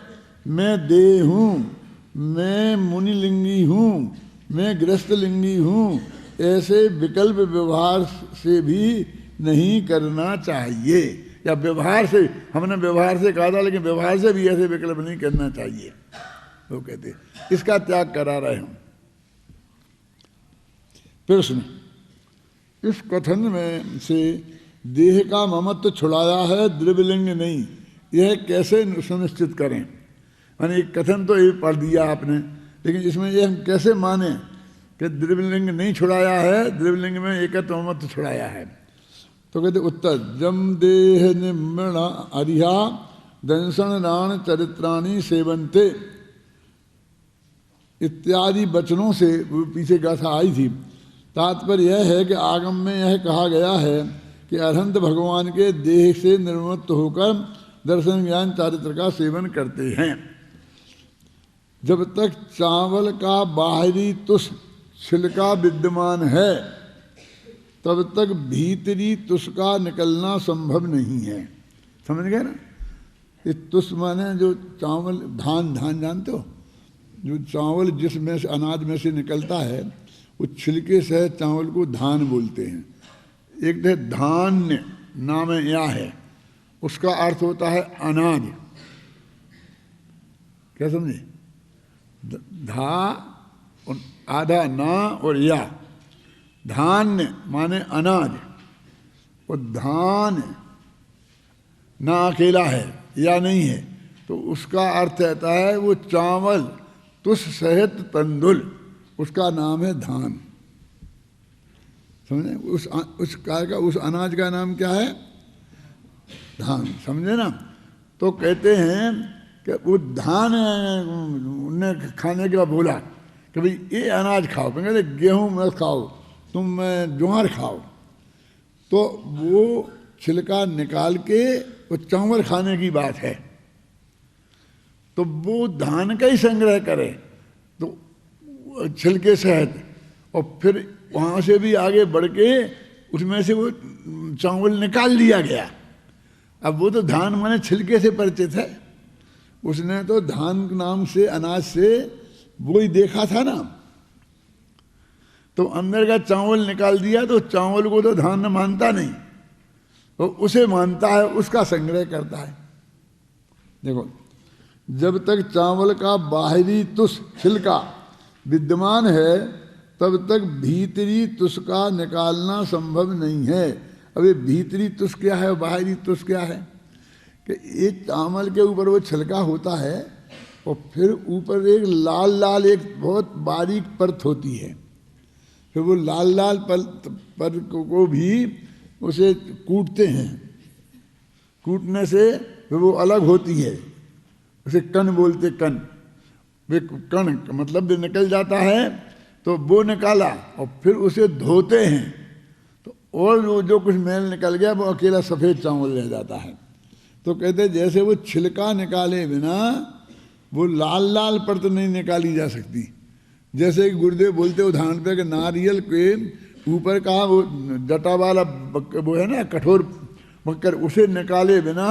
मैं देह हूँ, मैं मुनिलिंगी हूँ, मैं गृहस्थलिंगी हूँ, ऐसे विकल्प व्यवहार से भी नहीं करना चाहिए। या व्यवहार से, हमने व्यवहार से कहा था, लेकिन व्यवहार से भी ऐसे विकल्प नहीं करना चाहिए, वो कहते इसका त्याग करा रहे हम। प्रश्न, इस कथन में से देह का ममत्व छुड़ाया है, द्रव्यलिंग नहीं, यह कैसे सुनिश्चित करें? माने एक कथन तो ये पढ़ दिया आपने, लेकिन इसमें ये हम कैसे माने कि द्रव्यलिंग नहीं छुड़ाया है, द्रव्यलिंग में एकत्व ममत्व छुड़ाया है? तो कहते उत्तर, जम देह निम्न अरिहा दंसन राण चरित्राणी सेवंते इत्यादि वचनों से पीछे गाथा आई थी। तात्पर्य यह है कि आगम में यह कहा गया है कि अरहंत भगवान के देह से निर्मुक्त होकर दर्शन ज्ञान चारित्र का सेवन करते हैं। जब तक चावल का बाहरी तुष छिलका विद्यमान है, तब तक भीतरी तुष का निकलना संभव नहीं है। समझ गए ना? ये तुष माने जो चावल, धान, धान जानते हो, जो चावल जिसमें से अनाज में से निकलता है, उस छिलके से चावल को धान बोलते हैं। एक है धान्य, नाम या है, उसका अर्थ होता है अनाज। क्या समझे? धा आधा ना और या, धान्य माने अनाज, और धान ना अकेला है या नहीं है, तो उसका अर्थ रहता है वो चावल तुष सहित तंदुल, उसका नाम है धान। समझे? उस काय का, उस अनाज का नाम क्या है? धान। समझे ना? तो कहते हैं कि वो धान ने खाने के बाद बोला कि भाई ये अनाज खाओ, कहते गेहूँ मत खाओ, तुम ज्वार खाओ। तो वो छिलका निकाल के वो चावल खाने की बात है, तो वो धान का ही संग्रह करे तो छिलके सहित, और फिर वहाँ से भी आगे बढ़ के उसमें से वो चावल निकाल लिया गया। अब वो तो धान माने छिलके से परिचित है, उसने तो धान नाम से, अनाज से वो ही देखा था ना, तो अंदर का चावल निकाल दिया, तो चावल को तो धान मानता नहीं, तो उसे मानता है, उसका संग्रह करता है। देखो, जब तक चावल का बाहरी तुष छिलका विद्यमान है, तब तक भीतरी तुष का निकालना संभव नहीं है। अब ये भीतरी तुष क्या है और बाहरी तुष क्या है? कि एक चावल के ऊपर वो छिलका होता है, और फिर ऊपर एक लाल लाल एक बहुत बारीक परत होती है, फिर वो लाल लाल परत को भी उसे कूटते हैं, कूटने से फिर वो अलग होती है, उसे कण बोलते, कण। वे कण मतलब भी निकल जाता है, तो वो निकाला और फिर उसे धोते हैं, तो और वो जो कुछ मैल निकल गया वो अकेला सफ़ेद चावल रह जाता है। तो कहते जैसे वो छिलका निकाले बिना वो लाल लाल परत नहीं निकाली जा सकती। जैसे गुरुदेव बोलते उदाहरण पे कि नारियल के ऊपर का वो जटा वाला वो है ना, कठोर बक्कर, उसे निकाले बिना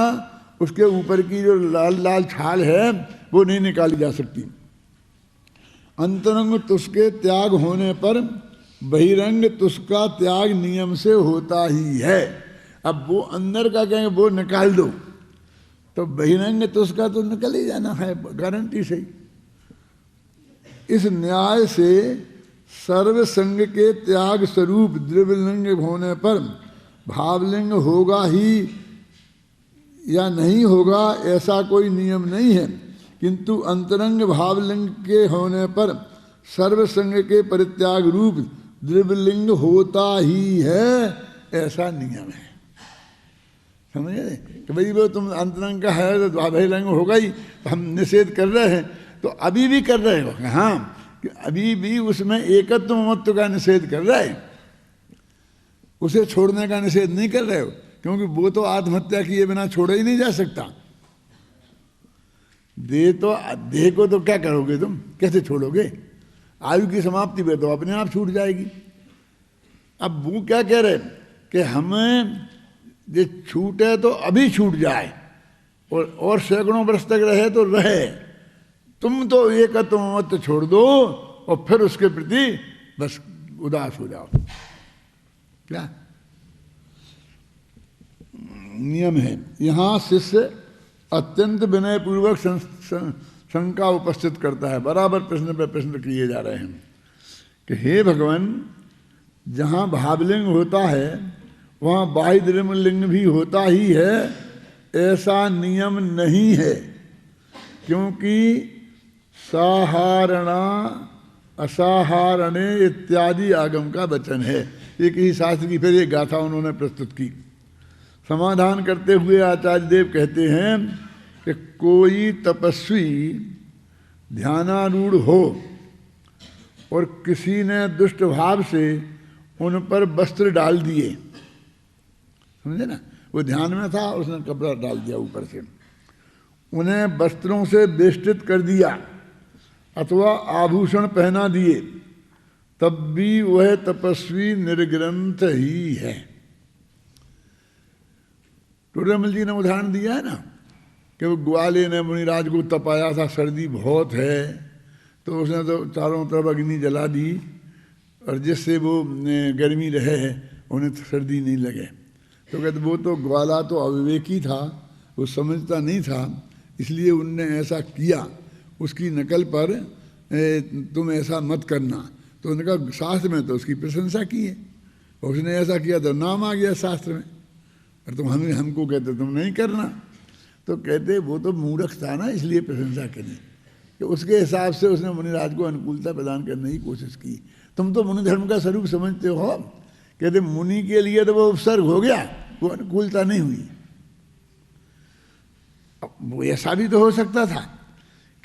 उसके ऊपर की जो लाल लाल छाल है वो नहीं निकाली जा सकती। अंतरंग तुष के त्याग होने पर बहिरंग तुष का त्याग नियम से होता ही है। अब वो अंदर का कहेंगे वो निकाल दो, तो बहिरंग तुष का तो निकल ही जाना है गारंटी से। इस न्याय से सर्वसंग के त्याग स्वरूप द्रव्यलिंग होने पर भावलिंग होगा ही या नहीं होगा ऐसा कोई नियम नहीं है, किंतु अंतरंग भावलिंग के होने पर सर्वसंग के परित्याग रूप द्रव्यलिंग होता ही है, ऐसा नियम है। समझे कि भाई वो तुम अंतरंग का है तो भावलिंग होगा ही, तो हम निषेध कर रहे हैं, तो अभी भी कर रहे हो। हाँ, कि अभी भी उसमें एकत्व ममत्व का निषेध कर रहे हैं, उसे छोड़ने का निषेध नहीं कर रहे हो, क्योंकि वो तो आत्महत्या किए बिना छोड़ा ही नहीं जा सकता। देह को तो क्या करोगे तुम, कैसे छोड़ोगे? आयु की समाप्ति में तो अपने आप छूट जाएगी। अब वो क्या कह रहे कि हमें ये छूटे तो अभी छूट जाए, और सैकड़ों वर्ष तक रहे तो रहे, तुम तो एकत्व ममत्व छोड़ दो और फिर उसके प्रति बस उदास हो जाओ। क्या नियम है। यहाँ शिष्य अत्यंत विनयपूर्वक शंका उपस्थित करता है, बराबर प्रश्न पर प्रश्न किए जा रहे हैं कि हे भगवान, जहाँ भावलिंग होता है वहाँ बाह्य द्रव्यलिंग भी होता ही है, ऐसा नियम नहीं है, क्योंकि साहारणा असाहारणे इत्यादि आगम का वचन है। एक ही शास्त्र की फिर एक गाथा उन्होंने प्रस्तुत की। समाधान करते हुए आचार्य देव कहते हैं कि कोई तपस्वी ध्यानारूढ़ हो और किसी ने दुष्ट भाव से उन पर वस्त्र डाल दिए, समझे ना, वो ध्यान में था, उसने कपड़ा डाल दिया ऊपर से, उन्हें वस्त्रों से वेष्टित कर दिया अथवा आभूषण पहना दिए, तब भी वह तपस्वी निर्ग्रंथ ही है। टोडरमल जी ने उदाहरण दिया है ना कि वो ग्वाले ने मुनिराज को तपाया था, सर्दी बहुत है, तो उसने तो चारों तरफ अग्नि जला दी और जिससे वो गर्मी रहे, उन्हें तो सर्दी नहीं लगे। तो कहते वो तो ग्वाला तो अविवेकी था, वो समझता नहीं था, इसलिए उनने ऐसा किया, उसकी नकल पर तुम ऐसा मत करना। तो उन्होंने कहा शास्त्र में तो उसकी प्रशंसा की है, उसने ऐसा किया तो नाम आ गया शास्त्र में, और तुम हमको कहते तुम नहीं करना। तो कहते वो तो मूर्ख था ना, इसलिए प्रशंसा करी कि उसके हिसाब से उसने मुनिराज को अनुकूलता प्रदान करने की कोशिश की। तुम तो मुनि धर्म का स्वरूप समझते हो, कहते मुनि के लिए तो वो उपसर्ग हो गया, वो अनुकूलता नहीं हुई। वो ऐसा भी तो हो सकता था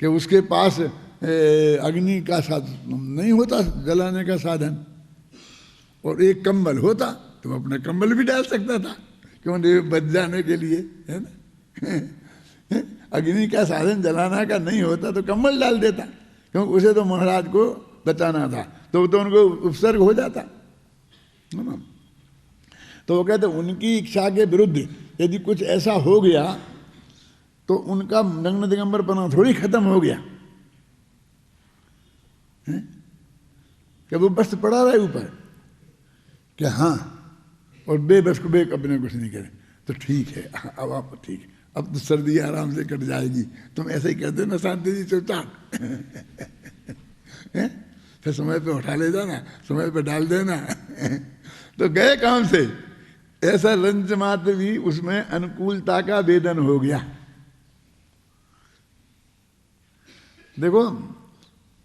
कि उसके पास अग्नि का साधन नहीं होता, जलाने का साधन, और एक कंबल होता तो अपना कंबल भी डाल सकता था, क्यों बच जाने के लिए, है ना। अग्नि का साधन जलाना का नहीं होता तो कंबल डाल देता, क्योंकि उसे तो महाराज को बचाना था, तो उनको उपसर्ग हो जाता, है ना। तो वो कहते उनकी इच्छा के विरुद्ध यदि कुछ ऐसा हो गया तो उनका नग्न दिगंबरपना थोड़ी खत्म हो गया है? कि वो बस पड़ा रहे ऊपर कि हाँ, और बेबस को बेक अपने कुछ नहीं करे, तो ठीक है, अब आप ठीक है, अब तो सर्दी आराम से कट जाएगी, तुम ऐसे ही करते ना शांति जी चुपचाप फिर समय पे उठा ले जाना, समय पे डाल देना तो गए काम से। ऐसा रंज मात्र भी उसमें अनुकूलता का वेदन हो गया। देखो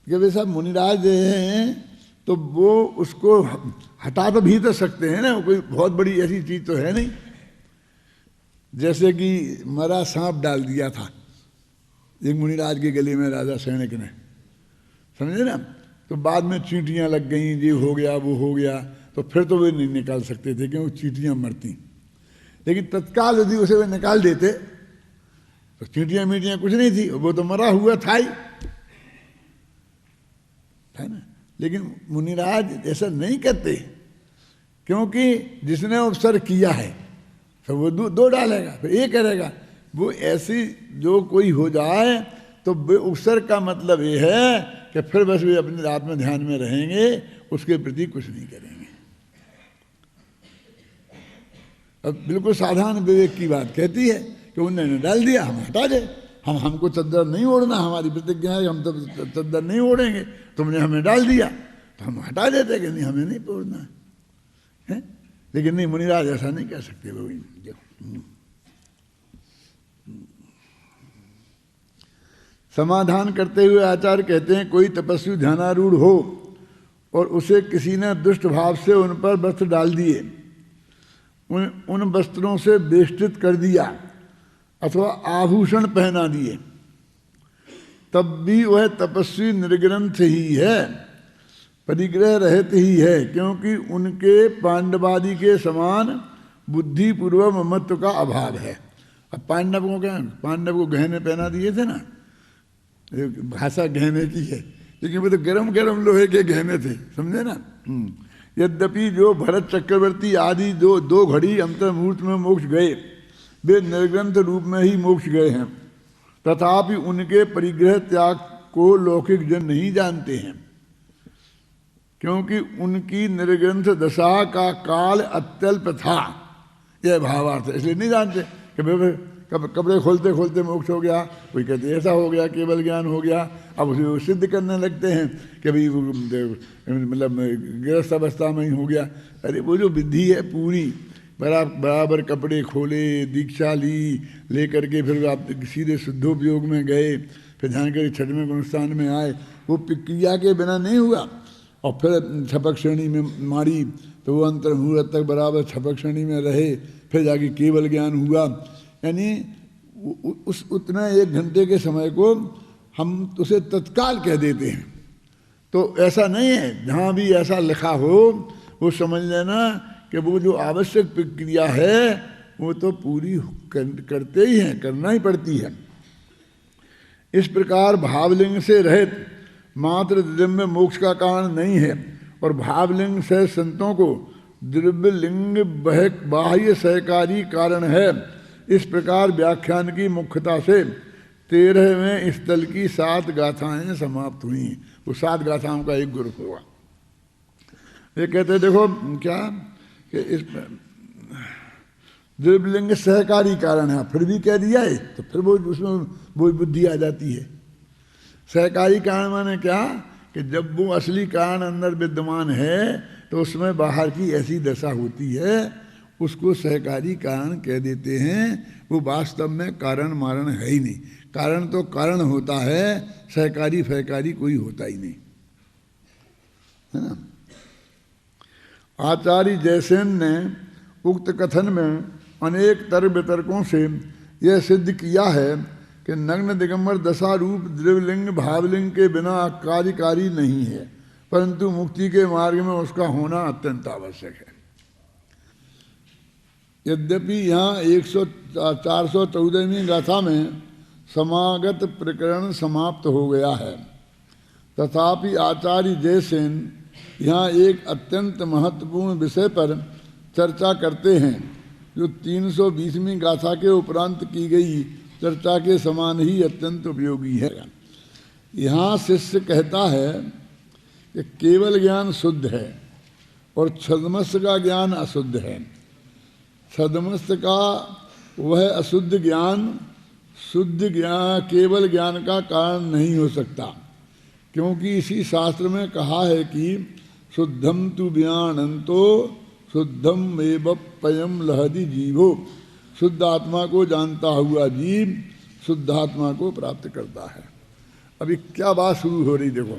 कि वे सब मुनिराज हैं तो वो उसको हटा तो भी तो सकते हैं ना, कोई बहुत बड़ी ऐसी चीज तो है नहीं। जैसे कि मरा सांप डाल दिया था एक मुनिराज के गले में राजा सैनिक ने, समझे ना, तो बाद में चींटियां लग गई, ये हो गया वो हो गया, तो फिर तो वे नहीं निकाल सकते थे क्योंकि चींटियां मरती। लेकिन तत्काल यदि उसे वे निकाल देते तो चींटियां मीटियां कुछ नहीं थी, वो तो मरा हुआ था ही, है ना। लेकिन मुनिराज ऐसा नहीं करते, क्योंकि जिसने उपसर्ग किया है तो वो दो डालेगा, फिर एक करेगा। वो ऐसी जो कोई हो जाए तो उपसर्ग का मतलब ये है कि फिर बस वे अपने आत्म ध्यान में रहेंगे, उसके प्रति कुछ नहीं करेंगे। अब बिल्कुल साधारण विवेक की बात कहती है कि उन्होंने डाल दिया, हम हटा दे, हमको चद्दर नहीं ओढ़ना, हमारी प्रतिज्ञा है हम तो चद्दर नहीं ओढ़ेंगे, तुमने हमें डाल दिया तो हम हटा देते कि नहीं हमें नहीं ओढ़ना है। लेकिन नहीं, मुनिराज ऐसा नहीं कर सकते। वो समाधान करते हुए आचार्य कहते हैं कोई तपस्वी ध्यानारूढ़ हो और उसे किसी ने दुष्ट भाव से उन पर वस्त्र डाल दिए, उन वस्त्रों से वेष्टित कर दिया अथवा आभूषण पहना दिए, तब भी वह तपस्वी निर्ग्रंथ ही है, परिग्रह रहित ही है, क्योंकि उनके पांडवादि के समान बुद्धिपूर्वक ममत्व का अभाव है। अब पांडव को गहने पहना दिए थे ना, भाषा गहने की है, लेकिन वो तो गरम गरम लोहे के गहने थे, समझे ना। यद्यपि जो भरत चक्रवर्ती आदि जो 2 घड़ी अंतर्मुहूर्त में मोक्ष गए, वे निर्ग्रंथ रूप में ही मोक्ष गए हैं, तथापि उनके परिग्रह त्याग को लौकिक जन नहीं जानते हैं, क्योंकि उनकी निर्ग्रंथ दशा का काल अत्यल्प था। यह भावार्थ है। इसलिए नहीं जानते कि भाई कपड़े खोलते खोलते मोक्ष हो गया, कोई कहते ऐसा हो गया, केवल ज्ञान हो गया। अब उसे वो सिद्ध करने लगते हैं कि भाई मतलब गृहस्थ अवस्था में ही हो गया। अरे वो जो विधि है पूरी बराबर कपड़े खोले, दीक्षा ली, ले करके फिर आप सीधे शुद्धोपयोग में गए, फिर ध्यान करके छठवें गुणस्थान में आए, वो क्रिया के बिना नहीं हुआ। और फिर छपक श्रेणी में मारी तो वो अंतर्मुहूर्त तक बराबर छपक श्रेणी में रहे, फिर जाके केवल ज्ञान हुआ। यानी उस उतना 1 घंटे के समय को हम उसे तत्काल कह देते हैं। तो ऐसा नहीं है, जहाँ भी ऐसा लिखा हो वो समझ लेना कि वो जो आवश्यक प्रक्रिया है वो तो पूरी करते ही हैं, करना ही पड़ती है। इस प्रकार भावलिंग से रहित मात्र द्रव्य मोक्ष का कारण नहीं है, और भावलिंग से संतों को द्रव्य लिंग बाह्य सहकारी कारण है। इस प्रकार व्याख्यान की मुख्यता से 13वें स्थल की 7 गाथाएं समाप्त हुई। वो 7 गाथाओं का एक ग्रुप हुआ। ये कहते देखो क्या कि इस द्रव्यलिंग सहकारी कारण है, फिर भी कह दिया है तो फिर वो उसमें वो बुद्धि आ जाती है। सहकारी कारण माने क्या कि जब वो असली कारण अंदर विद्यमान है तो उसमें बाहर की ऐसी दशा होती है, उसको सहकारी कारण कह देते हैं। वो वास्तव में कारण मारण है ही नहीं, कारण तो कारण होता है, सहकारी फहकारी कोई होता ही नहीं, है ना। आचार्य जयसेन ने उक्त कथन में अनेक तर्क वितर्कों से यह सिद्ध किया है कि नग्न दिगंबर दशा रूप द्रव्यलिंग भावलिंग के बिना कार्यकारी नहीं है, परंतु मुक्ति के मार्ग में उसका होना अत्यंत आवश्यक है। यद्यपि यहाँ 414वीं गाथा में समागत प्रकरण समाप्त हो गया है, तथापि आचार्य जयसेन यहाँ एक अत्यंत महत्वपूर्ण विषय पर चर्चा करते हैं, जो 320वीं गाथा के उपरांत की गई चर्चा के समान ही अत्यंत उपयोगी है। यहाँ शिष्य कहता है कि केवल ज्ञान शुद्ध है और छद्मस्थ का ज्ञान अशुद्ध है। छद्मस्थ का वह अशुद्ध ज्ञान शुद्ध ज्ञान केवल ज्ञान का कारण नहीं हो सकता, क्योंकि इसी शास्त्र में कहा है कि शुद्धम तु ज्ञानंतो शुद्धम एव पयम लहति जीवो। शुद्ध आत्मा को जानता हुआ जीव शुद्ध आत्मा को प्राप्त करता है। अभी क्या बात शुरू हो रही देखो,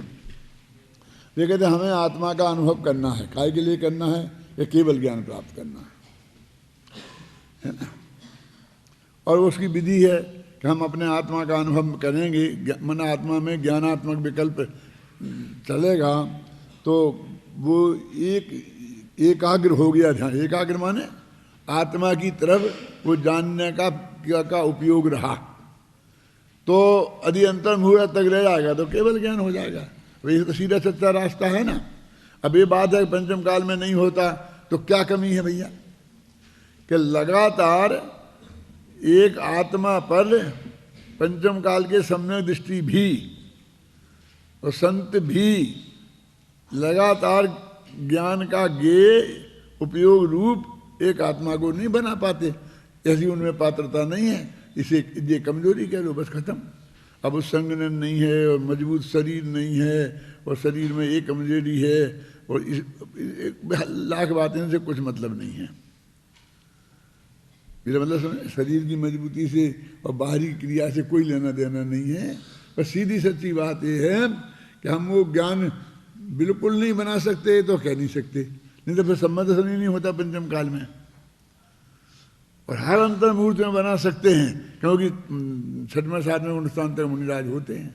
ये कहते हमें आत्मा का अनुभव करना है, काय के लिए करना है, ये केवल ज्ञान प्राप्त करना है ना। और उसकी विधि है कि हम अपने आत्मा का अनुभव करेंगे, मन आत्मा में ज्ञानात्मक विकल्प चलेगा तो वो एकाग्र हो गया ध्यान। एकाग्र माने आत्मा की तरफ वो जानने का उपयोग रहा, तो यदि अंतर्मुहूर्त तक रह जाएगा तो केवल ज्ञान हो जाएगा। वही तो सीधा सच्चा रास्ता है ना। अब ये बात है पंचम काल में नहीं होता तो क्या कमी है भैया, कि लगातार एक आत्मा पर पंचम काल के सम्यक दृष्टि भी और संत भी लगातार ज्ञान का ज्ञेय उपयोग रूप एक आत्मा को नहीं बना पाते, ऐसी उनमें पात्रता नहीं है। इसे ये कमजोरी कह लो, बस खत्म। अब उस संगठन नहीं है और मजबूत शरीर नहीं है और शरीर में एक कमजोरी है और लाख बातें से कुछ मतलब नहीं है। मेरा मतलब समझे, शरीर की मजबूती से और बाहरी क्रिया से कोई लेना देना नहीं है। पर सीधी सच्ची बात यह है कि हम वो ज्ञान बिल्कुल नहीं बना सकते तो कह नहीं सकते, नहीं तो फिर सम्मत समय नहीं होता पंचम काल में। और हर अंतर मुहूर्त में बना सकते हैं, क्योंकि 6वें 7वें गुणस्थान तक मुनिराज होते हैं,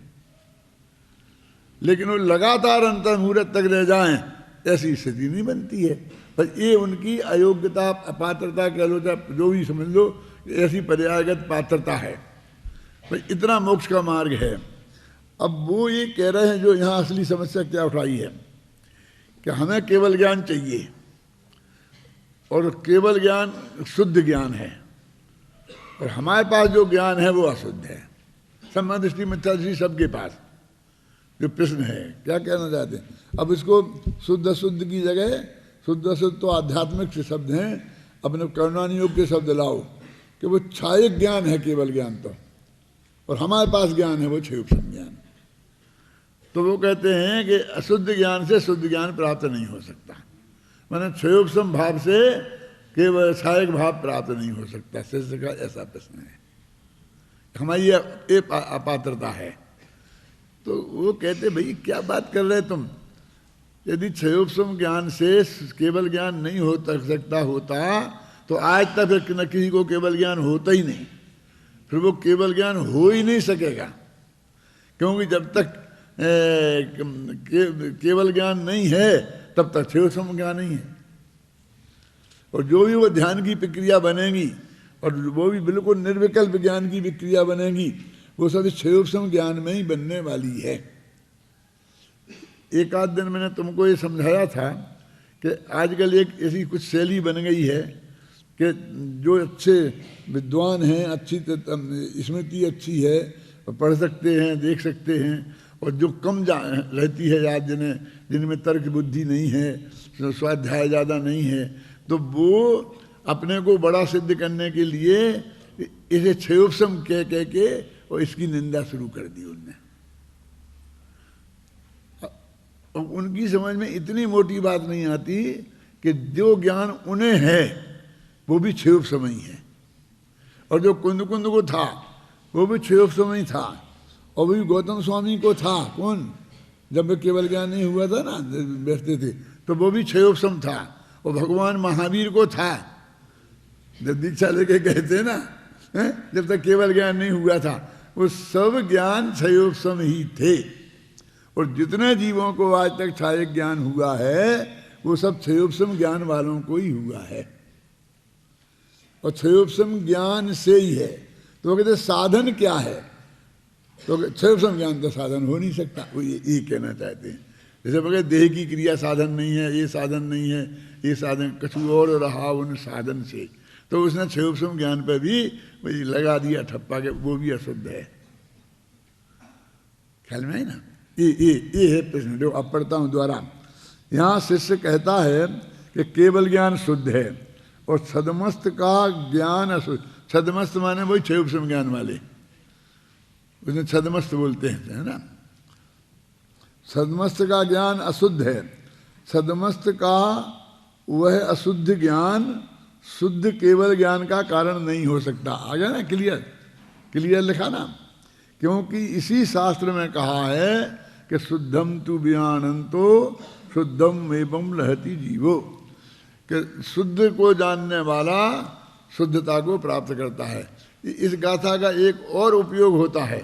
लेकिन वो लगातार अंतर मुहूर्त तक रह जाएं ऐसी स्थिति नहीं बनती है। पर ये उनकी अयोग्यता अपात्रता कह लो, जो भी समझ लो, ऐसी पर्यायगत पात्रता है। पर इतना मोक्ष का मार्ग है। अब वो ये कह रहे हैं, जो यहाँ असली समस्या क्या उठाई है कि हमें केवल ज्ञान चाहिए और केवल ज्ञान शुद्ध ज्ञान है, और हमारे पास जो ज्ञान है वो अशुद्ध है। सम्यक दृष्टि मिथ्या दृष्टि सबके पास जो प्रश्न है, क्या कहना चाहते हैं। अब इसको शुद्ध अशुद्ध की जगह, शुद्ध अशुद्ध तो आध्यात्मिक से शब्द हैं, अपने कर्णानी योग के शब्द लाओ कि वो छायक ज्ञान है केवल ज्ञान, तो और हमारे पास ज्ञान है वो क्षयोपम ज्ञान। तो वो कहते हैं कि अशुद्ध ज्ञान से शुद्ध ज्ञान प्राप्त नहीं हो सकता, माने क्षयोपम भाव से केवल छायक भाव प्राप्त नहीं हो सकता। शिष्य का ऐसा प्रश्न है, हमारी ये अपात्रता है। तो वो कहते भाई क्या बात कर रहे तुम, यदि क्षयोपम ज्ञान से केवल ज्ञान नहीं हो सकता होता तो आज तक फिर न किसी को केवल ज्ञान होता ही नहीं, फिर वो केवल ज्ञान हो ही नहीं सकेगा, क्योंकि जब तक केवल ज्ञान नहीं है तब तक क्षयोपम ज्ञान नहीं है। और जो भी वो ध्यान की प्रक्रिया बनेगी और वो भी बिल्कुल निर्विकल्प ज्ञान की प्रक्रिया बनेगी, वो सब क्षयोपम ज्ञान में ही बनने वाली है। एक आध दिन मैंने तुमको ये समझाया था कि आजकल एक ऐसी कुछ शैली बन गई है कि जो अच्छे विद्वान हैं, अच्छी स्मृति अच्छी है, पढ़ सकते हैं, देख सकते हैं, और जो कम रहती है याद, जिनमें तर्क बुद्धि नहीं है, स्वाध्याय ज़्यादा नहीं है, तो वो अपने को बड़ा सिद्ध करने के लिए इसे क्षयोपम कह के और इसकी निंदा शुरू कर दी उनने। और उनकी समझ में इतनी मोटी बात नहीं आती कि जो ज्ञान उन्हें है वो भी क्षयोपम ही है, और जो कुंद को था वो भी क्षयोपम ही था, और भी गौतम स्वामी को था। कौन? जब केवल ज्ञान नहीं हुआ था ना, बैठते थे, तो वो भी क्षयोपम था, और भगवान महावीर को था जब दीक्षा लेके गए थे ना, जब तक केवल ज्ञान नहीं हुआ था, वो सब ज्ञान क्षयोपम ही थे। और जितने जीवों को आज तक छायक ज्ञान हुआ है वो सब क्षयोपम ज्ञान वालों को ही हुआ है, और क्षयोपम ज्ञान से ही है। तो वो कहते साधन क्या है, तो क्षयोपम ज्ञान तो साधन हो नहीं सकता, वो ये कहना चाहते हैं। जैसे बोले देह की क्रिया साधन नहीं है, ये साधन नहीं है, ये साधन कछु और रहा उन साधन से, तो उसने क्षयोपम ज्ञान पर भी लगा दिया ठप्पा के वो भी अशुद्ध है। ख्याल में है ना? ये है प्रश्न जो अब पढ़ता हूँ द्वारा। यहाँ शिष्य कहता है कि केवल ज्ञान शुद्ध है और छदमस्त का ज्ञान अशुद्ध। छदमस्त माने वही क्षयोपम ज्ञान वाले, उसने छदमस्त बोलते हैं, है ना। छदमस्त का ज्ञान अशुद्ध है, छदमस्त का वह अशुद्ध ज्ञान शुद्ध केवल ज्ञान का कारण नहीं हो सकता। आ गया ना, क्लियर लिखा ना, क्योंकि इसी शास्त्र में कहा है कि शुद्धम तु ज्ञानंतो शुद्धम एवं लहति जीवो, कि शुद्ध को जानने वाला शुद्धता को प्राप्त करता है। इस गाथा का एक और उपयोग होता है,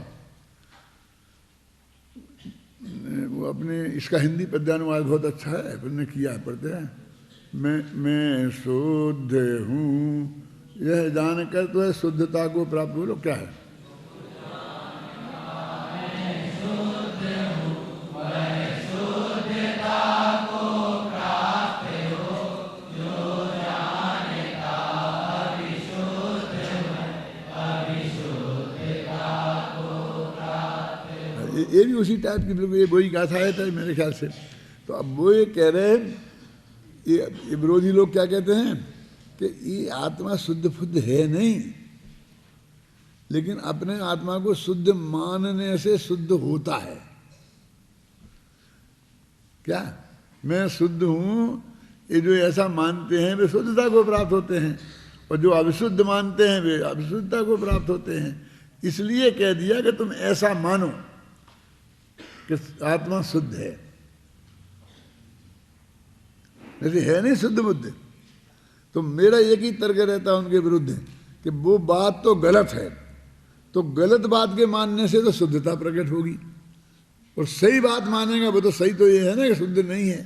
वो अपने इसका हिंदी पद्यानुवाद बहुत अच्छा है, अपने किया है, पढ़ते हैं। मैं शुद्ध हूँ यह जानकर तो है शुद्धता को प्राप्त। बोलो क्या है? ये भी उसी टाइप की बिल्कुल ये वही गाथा है था मेरे ख्याल से। तो अब वो ये कह रहे हैं, ये विरोधी लोग क्या कहते हैं कि ये आत्मा शुद्ध फुद्ध है नहीं, लेकिन अपने आत्मा को शुद्ध मानने से शुद्ध होता है। क्या मैं शुद्ध हूँ, ये जो ऐसा मानते हैं वे शुद्धता को प्राप्त होते हैं, और जो अविशुद्ध मानते हैं वे अविशुद्धता को प्राप्त होते हैं। इसलिए कह दिया कि तुम ऐसा मानो कि आत्मा शुद्ध है, जैसे है नहीं शुद्ध बुद्ध। तो मेरा एक ही तर्क रहता है उनके विरुद्ध कि वो बात तो गलत है, तो गलत बात के मानने से तो शुद्धता प्रकट होगी, और सही बात मानेगा वो तो सही तो ये है ना कि शुद्ध नहीं है,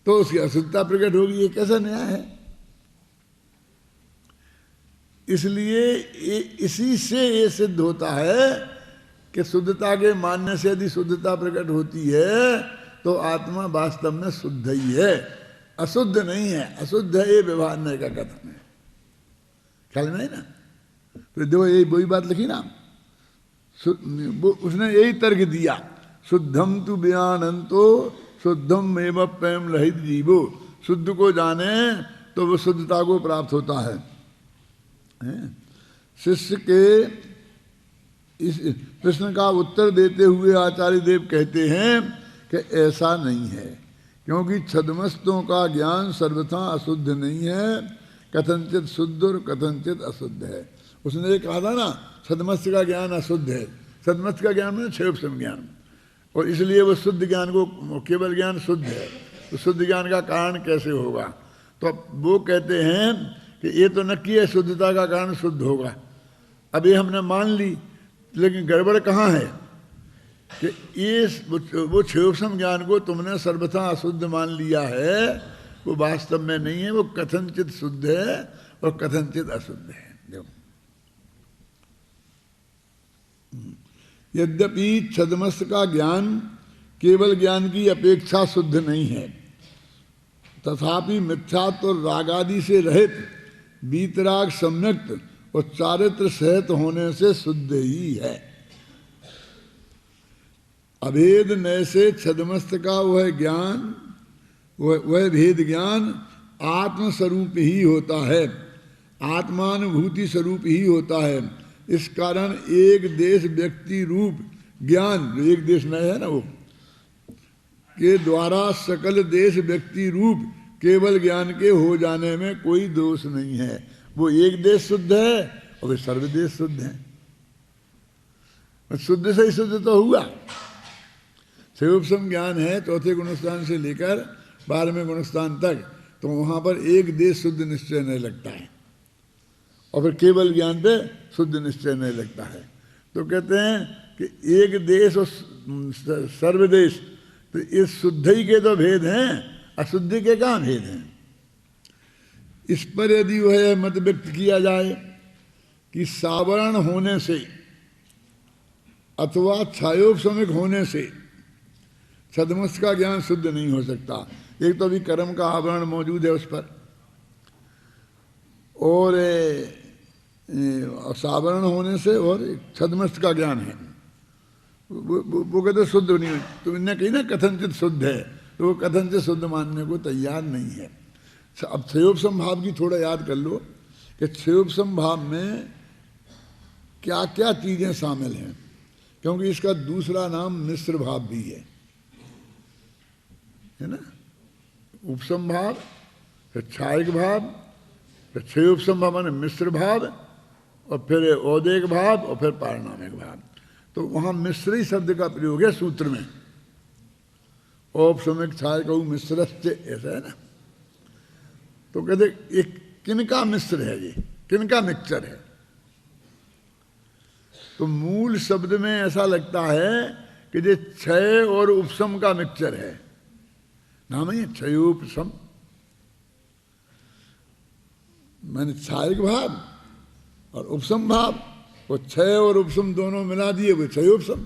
तो उसकी अशुद्धता प्रकट होगी। ये कैसा न्याय है? इसलिए इसी से ये सिद्ध होता है कि शुद्धता के मानने से यदि शुद्धता प्रकट होती है तो आत्मा वास्तव में शुद्ध ही है, अशुद्ध नहीं है। अशुद्ध है ये व्यवहार का कथन है, ख्याल में है ना। तो देखो यही वही बात लिखी ना, उसने यही तर्क दिया, शुद्धम तु ज्ञानंतो शुद्धम एवं प्रेम लहित जीवो। शुद्ध को जाने तो वो शुद्धता को प्राप्त होता है। शिष्य के इस प्रश्न का उत्तर देते हुए आचार्य देव कहते हैं कि ऐसा नहीं है, क्योंकि छद्मस्तों का ज्ञान सर्वथा अशुद्ध नहीं है, कथनचित शुद्ध और कथनचित अशुद्ध है। उसने ये कहा था ना, छद्मस्त का ज्ञान अशुद्ध है। छद्मस्त का ज्ञान में क्षयोपशम ज्ञान, और इसलिए वो शुद्ध ज्ञान को, केवल ज्ञान शुद्ध है, तो शुद्ध ज्ञान का कारण कैसे होगा? तो वो कहते हैं कि ये तो नक्की है शुद्धता का कारण शुद्ध होगा। अब ये हमने मान ली, लेकिन गड़बड़ कहाँ है कि इस वो क्षयोपशम ज्ञान को तुमने सर्वथा अशुद्ध मान लिया है, वो वास्तव में नहीं है, वो कथनचित शुद्ध है और कथनचित अशुद्ध है। यद्यपि छद्मस्त का ज्ञान केवल ज्ञान की अपेक्षा शुद्ध नहीं है, तथापि मिथ्यात्व और रागादि से रहित वीतराग सम्यक्त और चारित्र सहित होने से शुद्ध ही है। अभेद नय से छद्मस्त का वह ज्ञान, वह भेद ज्ञान आत्मस्वरूप ही होता है, आत्मानुभूति स्वरूप ही होता है। इस कारण एक देश व्यक्ति रूप ज्ञान, जो एक देश नय है ना, वो के द्वारा सकल देश व्यक्ति रूप केवल ज्ञान के हो जाने में कोई दोष नहीं है। वो एक देश शुद्ध है और वे सर्वदेश शुद्ध है। शुद्ध से ही शुद्ध तो हुआ। क्षयोपशम ज्ञान है चौथे गुणस्थान से लेकर 12वें गुणस्थान तक, तो वहां पर एक देश शुद्ध निश्चय नहीं लगता है, और फिर केवल ज्ञान पे शुद्ध निश्चय नहीं लगता है। तो कहते हैं कि एक देश और सर्वदेश, तो इस शुद्धि के तो भेद हैं, अशुद्धि के कहाँ भेद हैं? इस पर यदि वह मत व्यक्त किया जाए कि सावरण होने से अथवा छायोपशमिक होने से छद्मस्त का ज्ञान शुद्ध नहीं हो सकता। एक तो अभी कर्म का आवरण मौजूद है उस पर, और सावरण होने से और छद्मस्त का ज्ञान है, वो कहते शुद्ध नहीं। तुमने कही ना कथनचित शुद्ध है, तो वो कथनचित शुद्ध मानने को तैयार नहीं है। अब क्षयोपशम भाव की थोड़ा याद कर लो कि क्षयोपशम भाव में क्या क्या चीजें शामिल हैं, क्योंकि इसका दूसरा नाम मिश्र भाव भी है ना। उपशम भाव, फिर क्षायिक भाव, फिर क्षयोपशम भाव माने मिश्र भाव, और फिर औदेक भाव, और फिर पारिणामिक भाव। तो वहां मिश्री शब्द का प्रयोग है सूत्र में। औपशमिक क्षायिक मिश्रश्च, ऐसा है ना। तो कहते एक किनका मिश्र है, ये किनका मिक्सचर है? तो मूल शब्द में ऐसा लगता है कि ये क्षय और उपशम का मिक्सचर है। नाम है क्षयोपशम, मैंने क्षायिक भाव और उपशम भाव, वो क्षय और उपशम दोनों मिला दिए वो क्षयोपशम।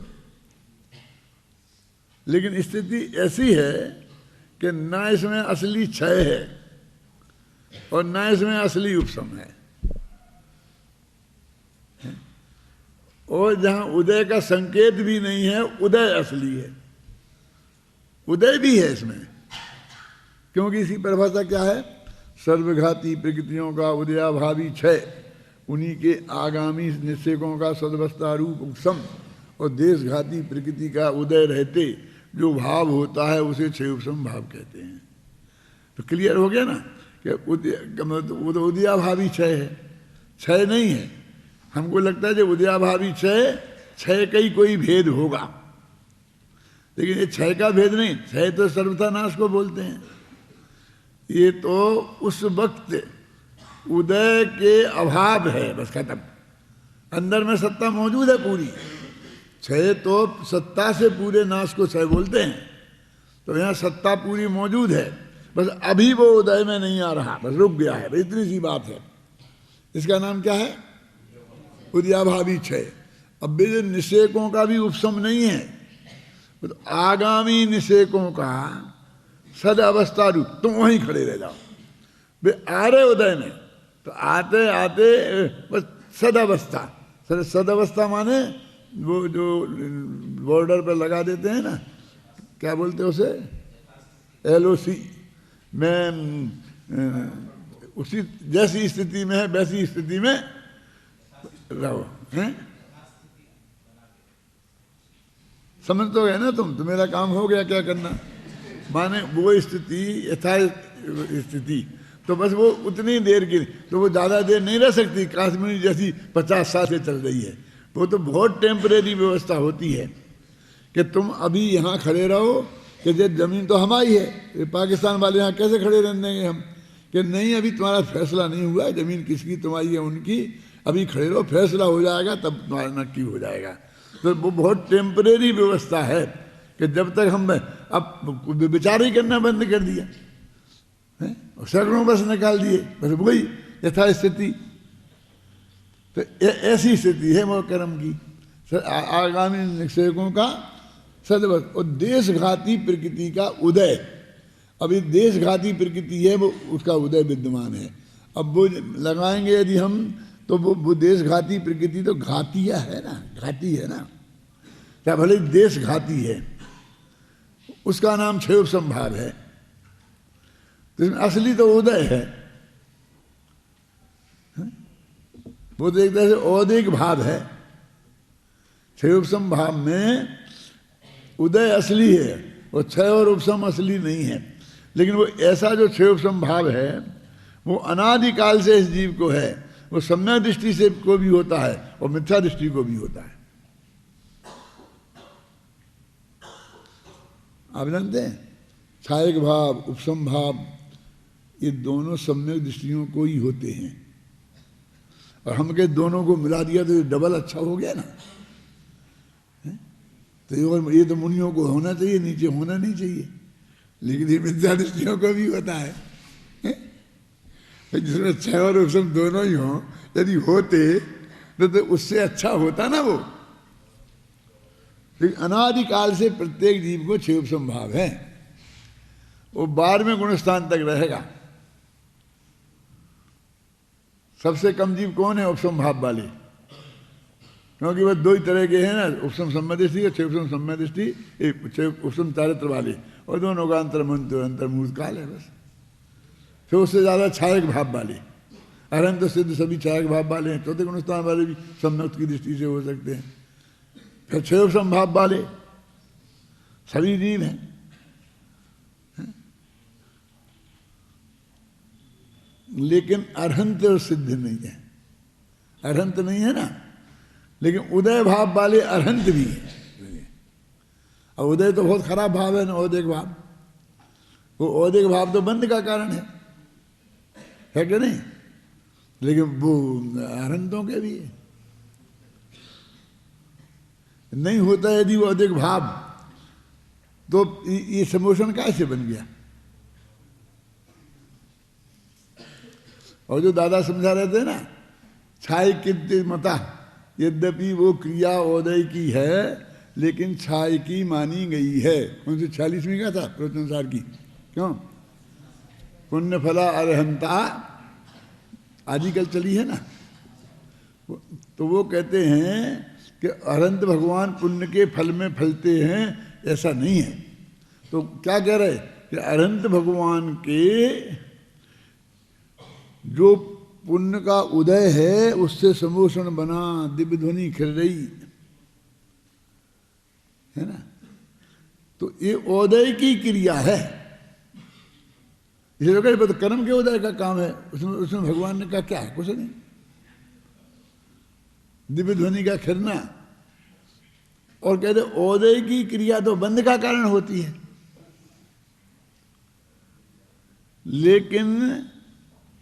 लेकिन स्थिति ऐसी है कि ना इसमें असली क्षय है और ना इसमें असली उपशम है, और जहां उदय का संकेत भी नहीं है, उदय असली है। उदय भी है इसमें, क्योंकि इसी परिभाषा क्या है? सर्वघाती प्रकृतियों का उदयाभावी क्षय, उन्हीं के आगामी निश्चयों का सदवस्था रूप उपशम, और देशघाती प्रकृति का उदय रहते जो भाव होता है उसे क्षयोपशम भाव कहते हैं। तो क्लियर हो गया ना कि उदयाभावी क्षय है, क्षय नहीं है। हमको लगता है जो उदयाभावी क्षय का ही कोई भेद होगा, लेकिन ये क्षय का भेद नहीं। क्षय तो सर्वथा नाश को बोलते हैं। ये तो उस वक्त उदय के अभाव है, बस खत्म। अंदर में सत्ता मौजूद है पूरी। क्षय तो सत्ता से पूरे नाश को क्षय बोलते हैं। तो यहाँ सत्ता पूरी मौजूद है, बस अभी वो उदय में नहीं आ रहा, बस रुक गया है। इतनी सी बात है। इसका नाम क्या है? उदयाभावी क्षय। अब भी निषेकों का भी उपशम नहीं है, तो आगामी निषेकों का सद अवस्था रूप, तुम वहीं खड़े रह जाओ। वे आ रहे उदय में, तो आते आते बस सद अवस्था। सद अवस्था माने वो जो बॉर्डर पर लगा देते हैं ना, क्या बोलते हैं उसे? LOC में उसी जैसी स्थिति में है वैसी स्थिति में रहो, हैं? समझ तो गए ना तुम, तो मेरा काम हो गया, क्या करना। माने वो स्थिति यथा स्थिति, तो बस वो उतनी देर की, तो वो ज़्यादा देर नहीं रह सकती। कश्मीर जैसी 50 साल से चल रही है, वो तो बहुत टेम्परेरी व्यवस्था होती है कि तुम अभी यहाँ खड़े रहो, कि ये ज़मीन तो हमारी है, ये पाकिस्तान वाले यहाँ कैसे खड़े रहने देंगे हम, कि नहीं अभी तुम्हारा फैसला नहीं हुआ है, ज़मीन किसकी तुम्हारी है उनकी, अभी खड़े रहो, फैसला हो जाएगा तब तुम्हारा नक्की हो जाएगा। तो वो बहुत टेम्परेरी व्यवस्था है कि जब तक हम, अब विचार ही करना बंद कर दिया है, और सैकड़ों बस निकाल दिए, बस वही यथा स्थिति। तो ऐसी स्थिति है वो कर्म की, आगामी सेवकों का सदवत। और देशघाती प्रकृति का उदय, अभी देशघाती प्रकृति है वो, उसका उदय विद्यमान है। अब वो लगाएंगे यदि हम, तो वो देशघाती प्रकृति तो घातिया है ना, घाती है ना, क्या भले देशघाती है, उसका नाम क्षय संभाव है। तो इसमें असली तो उदय है, वो तो एक तरह से औदिक भाव है। क्षय संभाव में उदय असली है और क्षय और उपशम असली नहीं है। लेकिन वो ऐसा जो क्षय संभाव है वो अनादिकाल से इस जीव को है, वो सम्यक दृष्टि से को भी होता है और मिथ्या दृष्टि को भी होता है। आप जानते हैं छायक भाव, उपशम भाव, ये दोनों सम्यक दृष्टियों को ही होते हैं। और हम के दोनों को मिला दिया तो ये डबल अच्छा हो गया ना। तो ये तो मुनियों को होना चाहिए, नीचे होना नहीं चाहिए, लेकिन ये मिथ्या दृष्टियों को भी होता है। जिसमें क्षय और उपशम दोनों ही हों, यदि होते तो उससे अच्छा होता ना वो। लेकिन अनादिकाल से प्रत्येक जीव को क्षय उपशम भाव है, वो 12वें गुणस्थान तक रहेगा। सबसे कम जीव कौन है? उपशम भाव वाले, क्योंकि वह दो ही तरह के हैं ना, उपशम सम्यदृष्टि और क्षय उपशम सम्यदृष्टि, उपशम चारित्र वाले, और दोनों का अंतर्मुख काल है बस। फिर उससे ज़्यादा छायक भाव वाले, अरहंत सिद्ध सभी छायक भाव वाले हैं। चौथे गुणस्थान वाले भी सम्यक की दृष्टि से हो सकते हैं। फिर क्षय उपशम भाव वाले सभी जीव हैं। लेकिन अरहंत और सिद्ध नहीं है, अरहंत नहीं है ना, लेकिन उदय भाव वाले अरहंत भी है। और उदय तो बहुत खराब भाव है ना, औदिक भाव। वो औदिक भाव तो बंध का कारण है कि नहीं? लेकिन वो अरहंतों के भी है। नहीं होता यदि वो औदिक भाव, तो ये समोषण कैसे बन गया? और जो दादा समझा रहे थे ना, छाय किंचित मता, यद्यपि वो क्रिया औदय की है लेकिन छाय की मानी गई है। कौन सी 46वीं का था प्रवचनसार की? क्यों? पुण्य फला अरहंता आदिकल चली है ना। तो वो कहते हैं कि अरहंत भगवान पुण्य के फल में फलते हैं, ऐसा नहीं है। तो क्या कह रहे कि अरहंत भगवान के जो पुण्य का उदय है उससे समोषण बना, दिव्य ध्वनि खिल रही है ना। तो ये उदय की क्रिया है, इसलिए कहते तो कर्म के उदय का काम है। उसमें भगवान ने कहा क्या है? कुछ नहीं। दिव्य ध्वनि का खिलना, और कहते उदय की क्रिया तो बंध का कारण होती है, लेकिन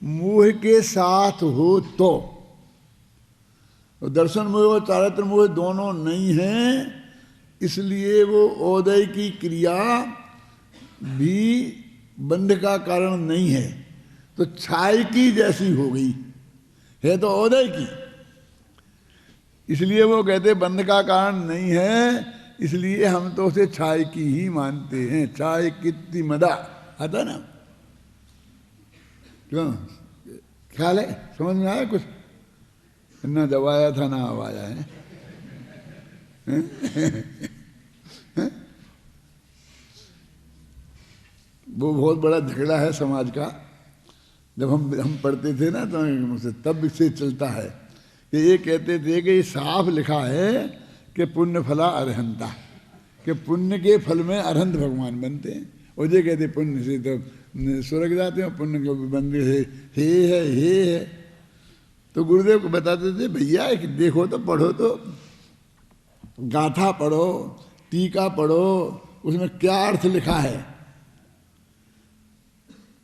मोह के साथ हो तो दर्शन मोह और चारित्र मोह दोनों नहीं है, इसलिए वो उदय की क्रिया भी बंध का कारण नहीं है। तो छाय की जैसी हो गई है तो उदय की, इसलिए वो कहते बंध का कारण नहीं है, इसलिए हम तो उसे छाय की ही मानते हैं। छाय कितनी मदा आता ना। क्यों? ख्याल है? समझ में आया कुछ? ना दबाया था ना आवाया है। वो बहुत बड़ा झगड़ा है समाज का जब हम पढ़ते थे ना तो मुझसे तब से चलता है कि ये कहते थे कि ये साफ लिखा है कि पुण्य फला अरहंता, कि पुण्य के फल में अरहंत भगवान बनते हैं। और ये कहते पुण्य से तो स्वर्ग जाते हैं, पुण्य के बंदे से हे है। तो गुरुदेव को बताते थे भैया कि देखो तो, पढ़ो तो, गाथा पढ़ो, टीका पढ़ो, उसमें क्या अर्थ लिखा है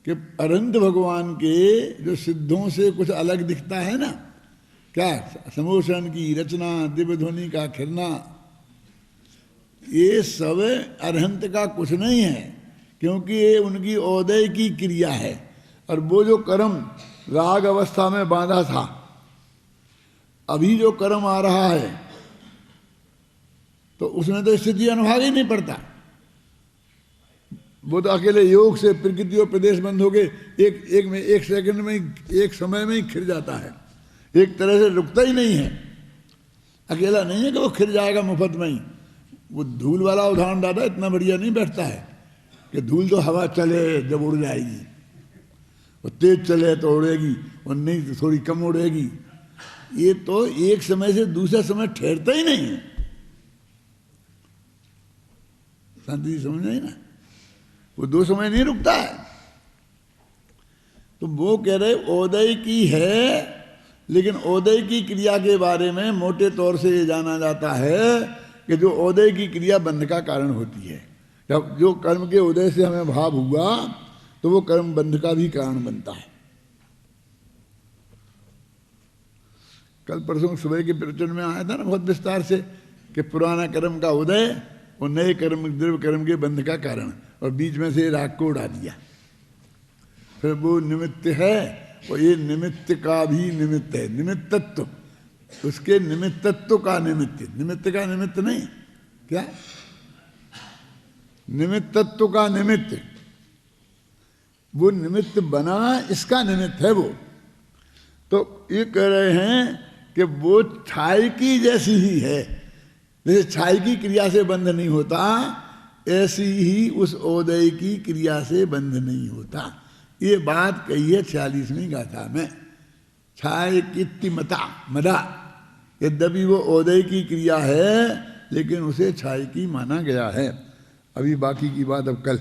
कि अरहंत भगवान के जो सिद्धों से कुछ अलग दिखता है ना, क्या समोषण की रचना, दिव्य ध्वनि का खिरना, ये सब अरहंत का कुछ नहीं है, क्योंकि ये उनकी औदय की क्रिया है। और वो जो कर्म राग अवस्था में बांधा था, अभी जो कर्म आ रहा है तो उसमें तो स्थिति अनुभाव ही नहीं पड़ता। वो तो अकेले योग से प्रकृति और प्रदेश बंद हो गए, एक सेकंड में, एक समय में ही खिर जाता है, एक तरह से रुकता ही नहीं है। अकेला नहीं है कि वो खिर जाएगा मुफ्त में ही। वो धूल वाला उदाहरण दादा इतना बढ़िया नहीं बैठता है कि धूल तो हवा चले जब उड़ जाएगी, वो तेज चले तो उड़ेगी, और नहीं तो थोड़ी कम उड़ेगी। ये तो एक समय से दूसरा समय ठहरता ही नहीं है। शांति जी समझ नहीं ना, वो दो समय नहीं रुकता है। तो वो कह रहे ओदय की है, लेकिन ओदय की क्रिया के बारे में मोटे तौर से ये जाना जाता है कि जो ओदय की क्रिया बंध का कारण होती है। जब जो कर्म के उदय से हमें भाव हुआ तो वो कर्म बंध का भी कारण बनता है। कल परसों सुबह के प्रवचन में आया था ना बहुत विस्तार से कि पुराना कर्म का उदय और नए कर्म, द्रव्य कर्म के बंध का कारण, और बीच में से राग को उड़ा दिया। फिर वो निमित्त है, और ये निमित्त का भी निमित्त है, निमित्तत्व, उसके निमित्तत्व का निमित्त, निमित्त का निमित्त नहीं, क्या निमित्तत्व का निमित्त, वो निमित्त बना, इसका निमित्त है वो। तो ये कह रहे हैं कि वो छाई की जैसी ही है, जैसे छाई की क्रिया से बंध नहीं होता, ऐसी ही उस ओदय की क्रिया से बंध नहीं होता। ये बात कही है 46वीं गाथा में। छाय कित्ति मता मदा, यद्यपि वो ओदय की क्रिया है लेकिन उसे छाय की माना गया है। अभी बाकी की बात अब कल।